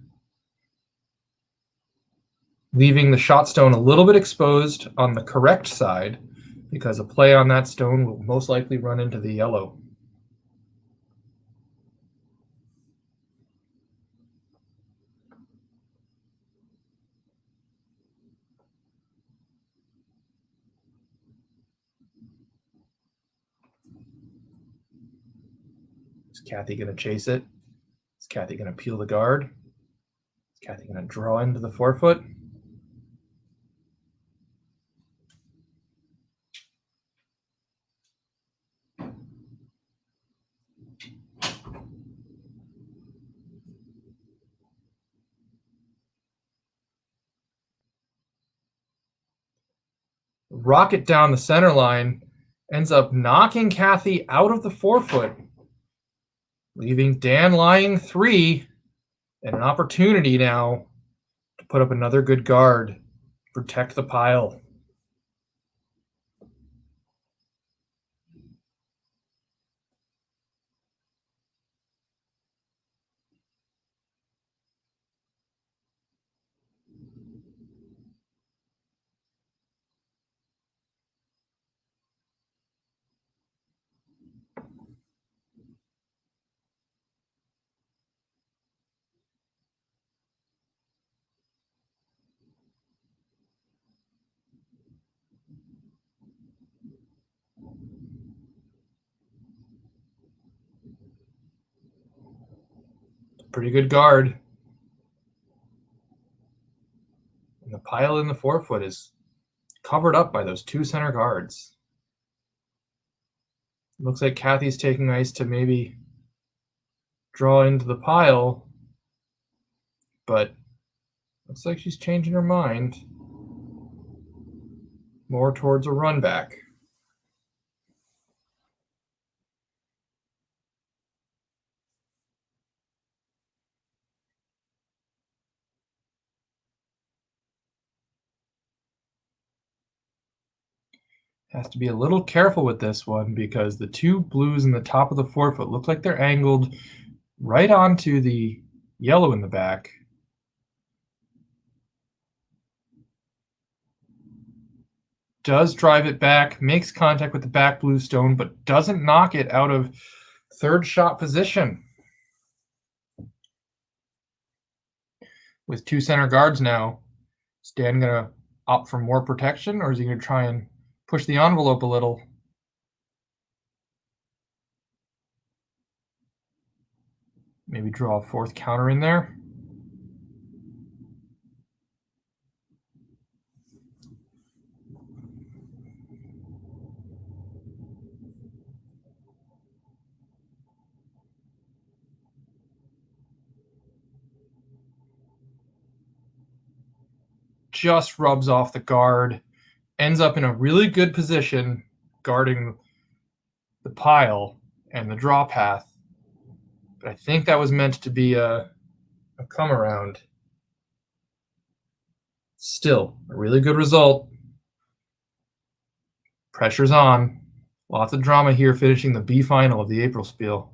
leaving the shot stone a little bit exposed on the correct side because a play on that stone will most likely run into the yellow. Is Kathy going to chase it? Is Kathy going to peel the guard? Is Kathy going to draw into the 4-foot? Rocket down the center line ends up knocking Kathy out of the 4-foot, leaving Dan lying 3 and an opportunity now to put up another good guard, protect the pile. Pretty good guard. And the pile in the 4-foot is covered up by those 2 center guards. Looks like Kathy's taking ice to maybe draw into the pile, but looks like she's changing her mind more towards a run back. Has to be a little careful with this one because the 2 blues in the top of the 4-foot look like they're angled right onto the yellow in the back. Does drive it back, makes contact with the back blue stone, but doesn't knock it out of 3rd shot position. With 2 center guards now, is Dan going to opt for more protection, or is he going to try and push the envelope a little? Maybe draw a 4th counter in there. just rubs off the guard, ends up in a really good position guarding the pile and the draw path. But I think that was meant to be a come around. Still, a really good result. Pressure's on. Lots of drama here, finishing the B final of the April Spiel.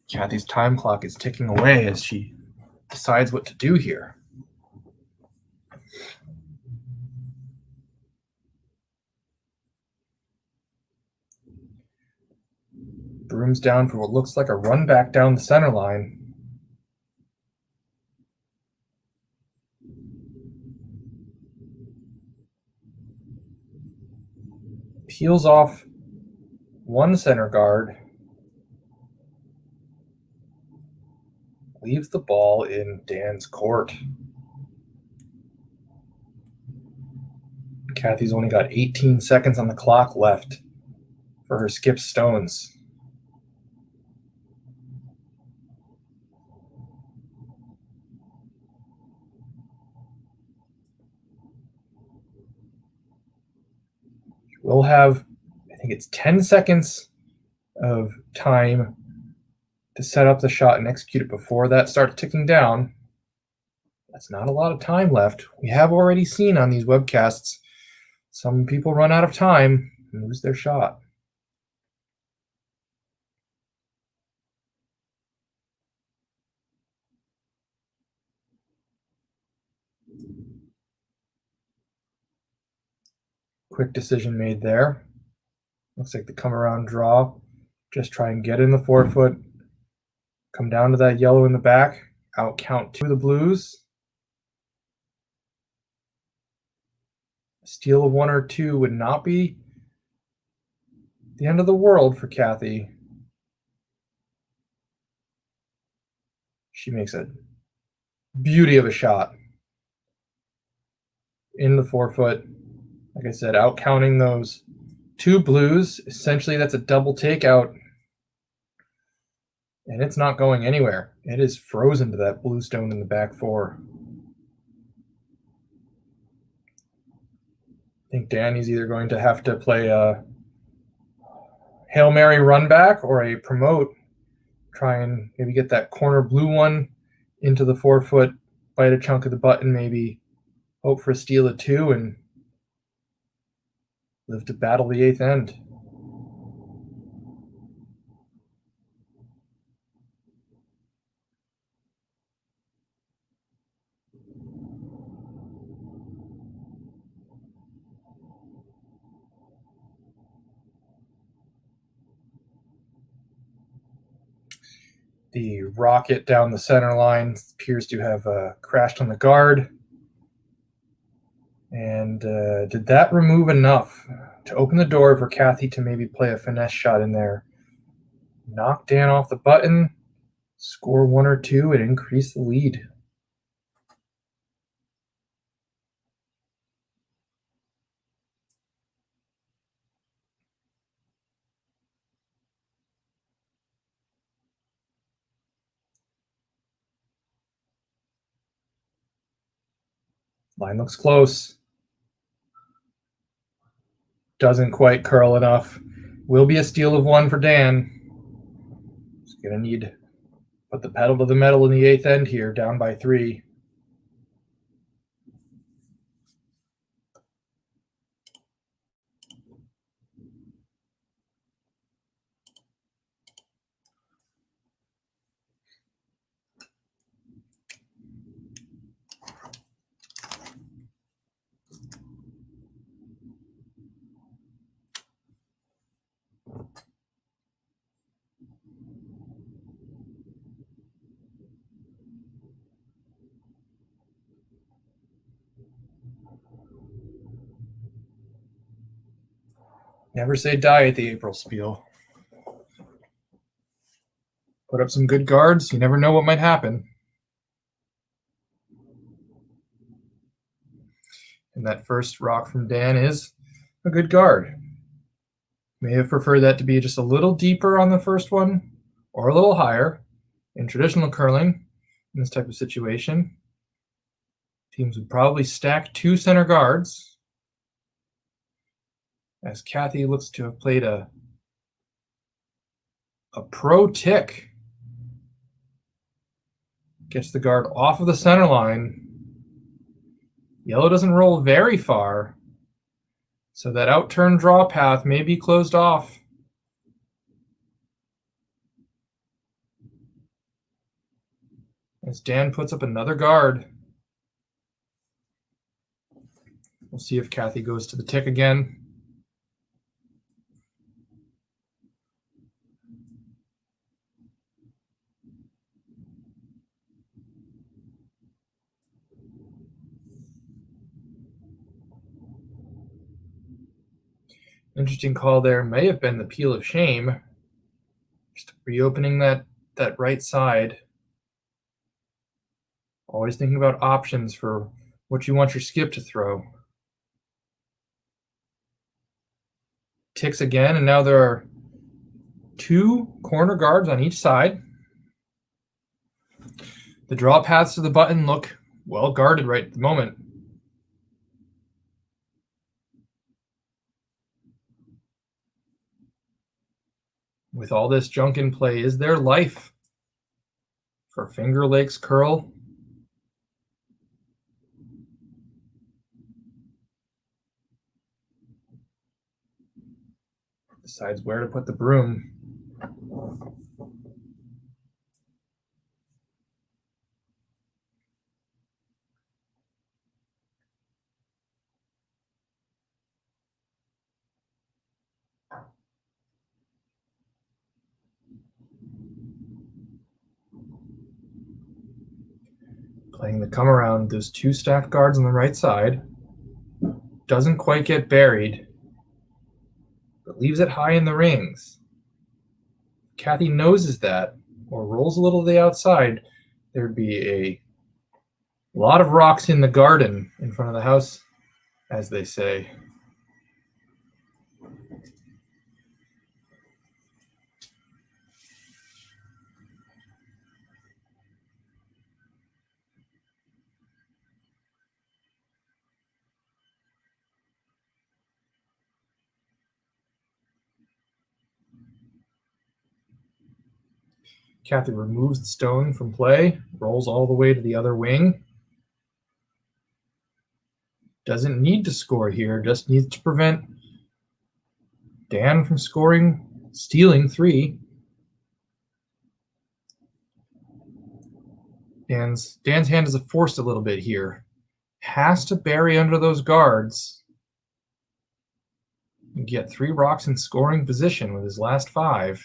Kathy's time clock is ticking away as she decides what to do here. Brooms down for what looks like a run back down the center line. Peels off one center guard. Leaves the ball in Dan's court. Kathy's only got 18 seconds on the clock left for her skip stones. We'll have, I think it's 10 seconds of time to set up the shot and execute it before that starts ticking down. That's not a lot of time left. We have already seen on these webcasts some people run out of time and lose their shot. Quick decision made there. Looks like the come around draw. Just try and get in the forefoot. Come down to that yellow in the back. Out count 2 the Blues. A steal of 1 or 2 would not be the end of the world for Kathy. She makes a beauty of a shot in the forefoot. Like I said, out counting those 2 Blues. Essentially, that's a double takeout. And it's not going anywhere. It is frozen to that blue stone in the back 4. I think Danny's either going to have to play a Hail Mary run back or a promote. Try and maybe get that corner blue one into the forefoot, bite a chunk of the button, maybe hope for a steal of 2 and live to battle the 8th end. The rocket down the center line appears to have crashed on the guard. And did that remove enough to open the door for Kathy to maybe play a finesse shot in there? Knock Dan off the button, score 1 or 2, and increase the lead. Line looks close. Doesn't quite curl enough. Will be a steal of 1 for Dan. He's going to need to put the pedal to the metal in the 8th end here, down by 3. Never say die at the April Spiel. Put up some good guards. You never know what might happen. And that first rock from Dan is a good guard. May have preferred that to be just a little deeper on the first one or a little higher. In traditional curling, in this type of situation, teams would probably stack 2 center guards, as Kathy looks to have played a pro tick. Gets the guard off of the center line. Yellow doesn't roll very far, so that out-turn draw path may be closed off. As Dan puts up another guard. We'll see if Kathy goes to the tick again. Interesting call there. May have been the peel of shame. Just reopening that right side. Always thinking about options for what you want your skip to throw. Ticks again, and now there are 2 corner guards on each side. The draw paths to the button look well guarded right at the moment. With all this junk in play, is there life for Finger Lakes curl? Decides where to put the broom. Playing the come around, those 2 stacked guards on the right side. Doesn't quite get buried, but leaves it high in the rings. Kathy noses that, or rolls a little to the outside. There'd be a lot of rocks in the garden in front of the house, as they say. Kathy removes the stone from play, rolls all the way to the other wing. Doesn't need to score here, just needs to prevent Dan from stealing 3. Dan's hand is forced a little bit here. Has to bury under those guards and get 3 rocks in scoring position with his last 5.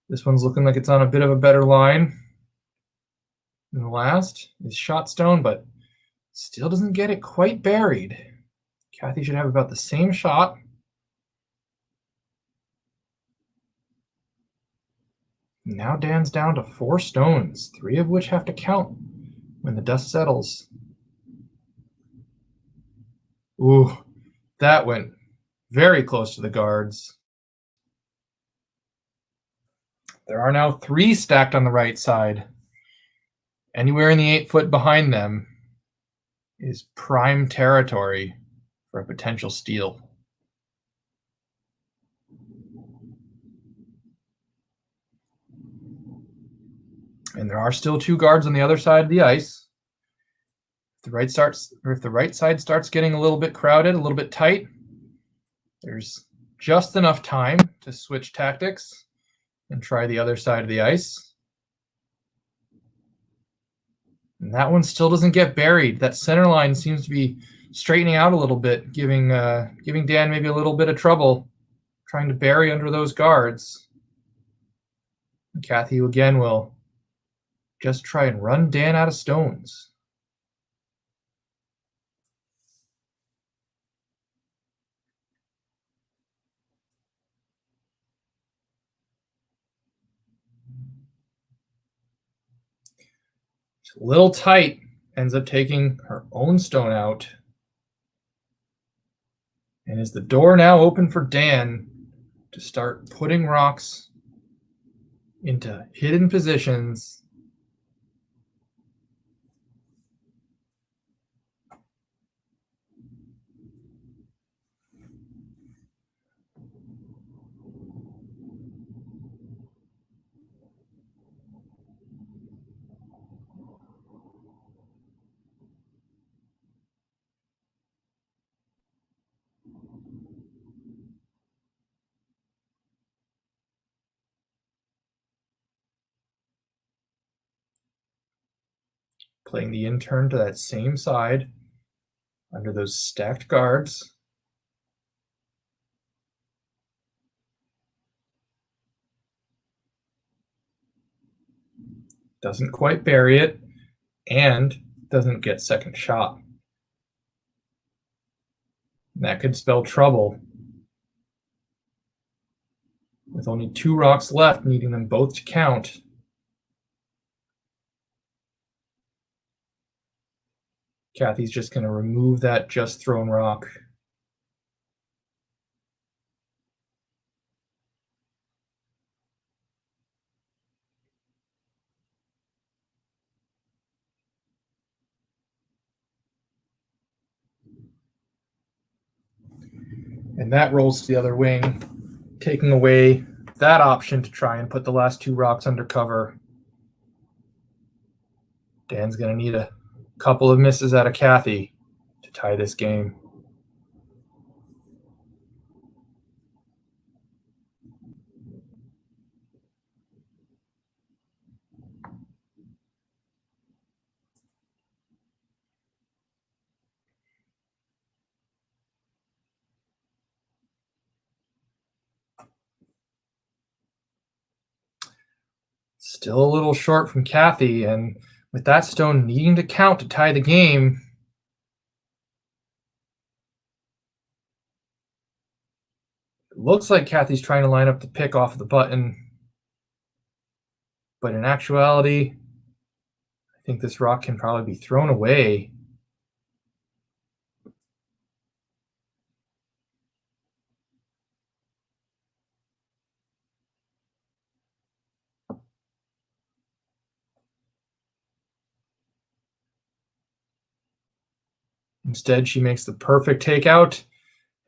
This one's looking like it's on a bit of a better line than the last. It's shot stone, but still doesn't get it quite buried. Kathy should have about the same shot. Now Dan's down to 4 stones, 3 of which have to count when the dust settles. Ooh, that went very close to the guards. There are now 3 stacked on the right side. Anywhere in the 8 foot behind them is prime territory for a potential steal. And there are still 2 guards on the other side of the ice. If the right side starts getting a little bit crowded, a little bit tight, there's just enough time to switch tactics and try the other side of the ice. And that one still doesn't get buried. That center line seems to be straightening out a little bit, giving Dan maybe a little bit of trouble trying to bury under those guards. And Kathy again will just try and run Dan out of stones. A little tight, ends up taking her own stone out. And is the door now open for Dan to start putting rocks into hidden positions? Playing the intern to that same side under those stacked guards. Doesn't quite bury it and doesn't get second shot. That could spell trouble. With only 2 rocks left, needing them both to count. Kathy's just going to remove that just thrown rock. And that rolls to the other wing, taking away that option to try and put the last 2 rocks under cover. Dan's going to need a couple of misses out of Kathy to tie this game. Still a little short from Kathy, and with that stone needing to count to tie the game, it looks like Kathy's trying to line up the pick off the button. But in actuality, I think this rock can probably be thrown away. Instead, she makes the perfect takeout,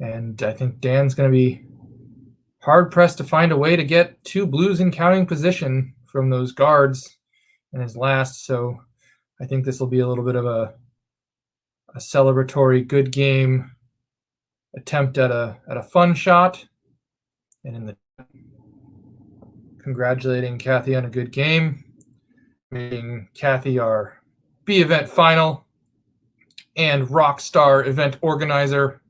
and I think Dan's going to be hard-pressed to find a way to get 2 blues in counting position from those guards in his last, so I think this will be a little bit of a celebratory good game attempt at a fun shot, and in the congratulating Kathy on a good game, making Kathy our B event final and Rockstar event organizer.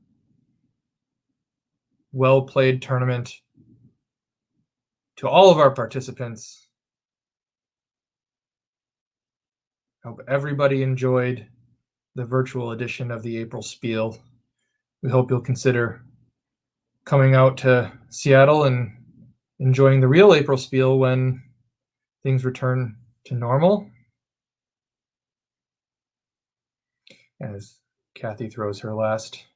Well played tournament to all of our participants. Hope everybody enjoyed the virtual edition of the April Spiel. We hope you'll consider coming out to Seattle and enjoying the real April Spiel when things return to normal. As Kathy throws her last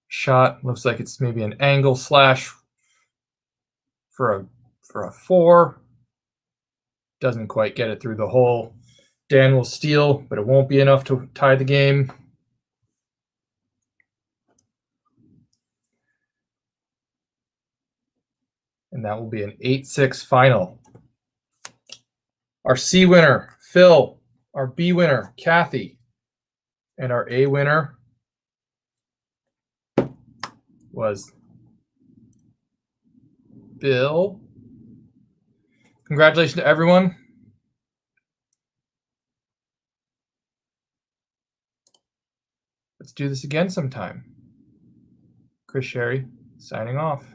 shot, looks like it's maybe an angle slash for a 4. Doesn't quite get it through the hole. Dan will steal, but it won't be enough to tie the game. And that will be an 8-6 final. Our C winner, Phil. Our B winner, Kathy. And our A winner was Bill. Congratulations to everyone. Let's do this again sometime. Chris Sherry, signing off.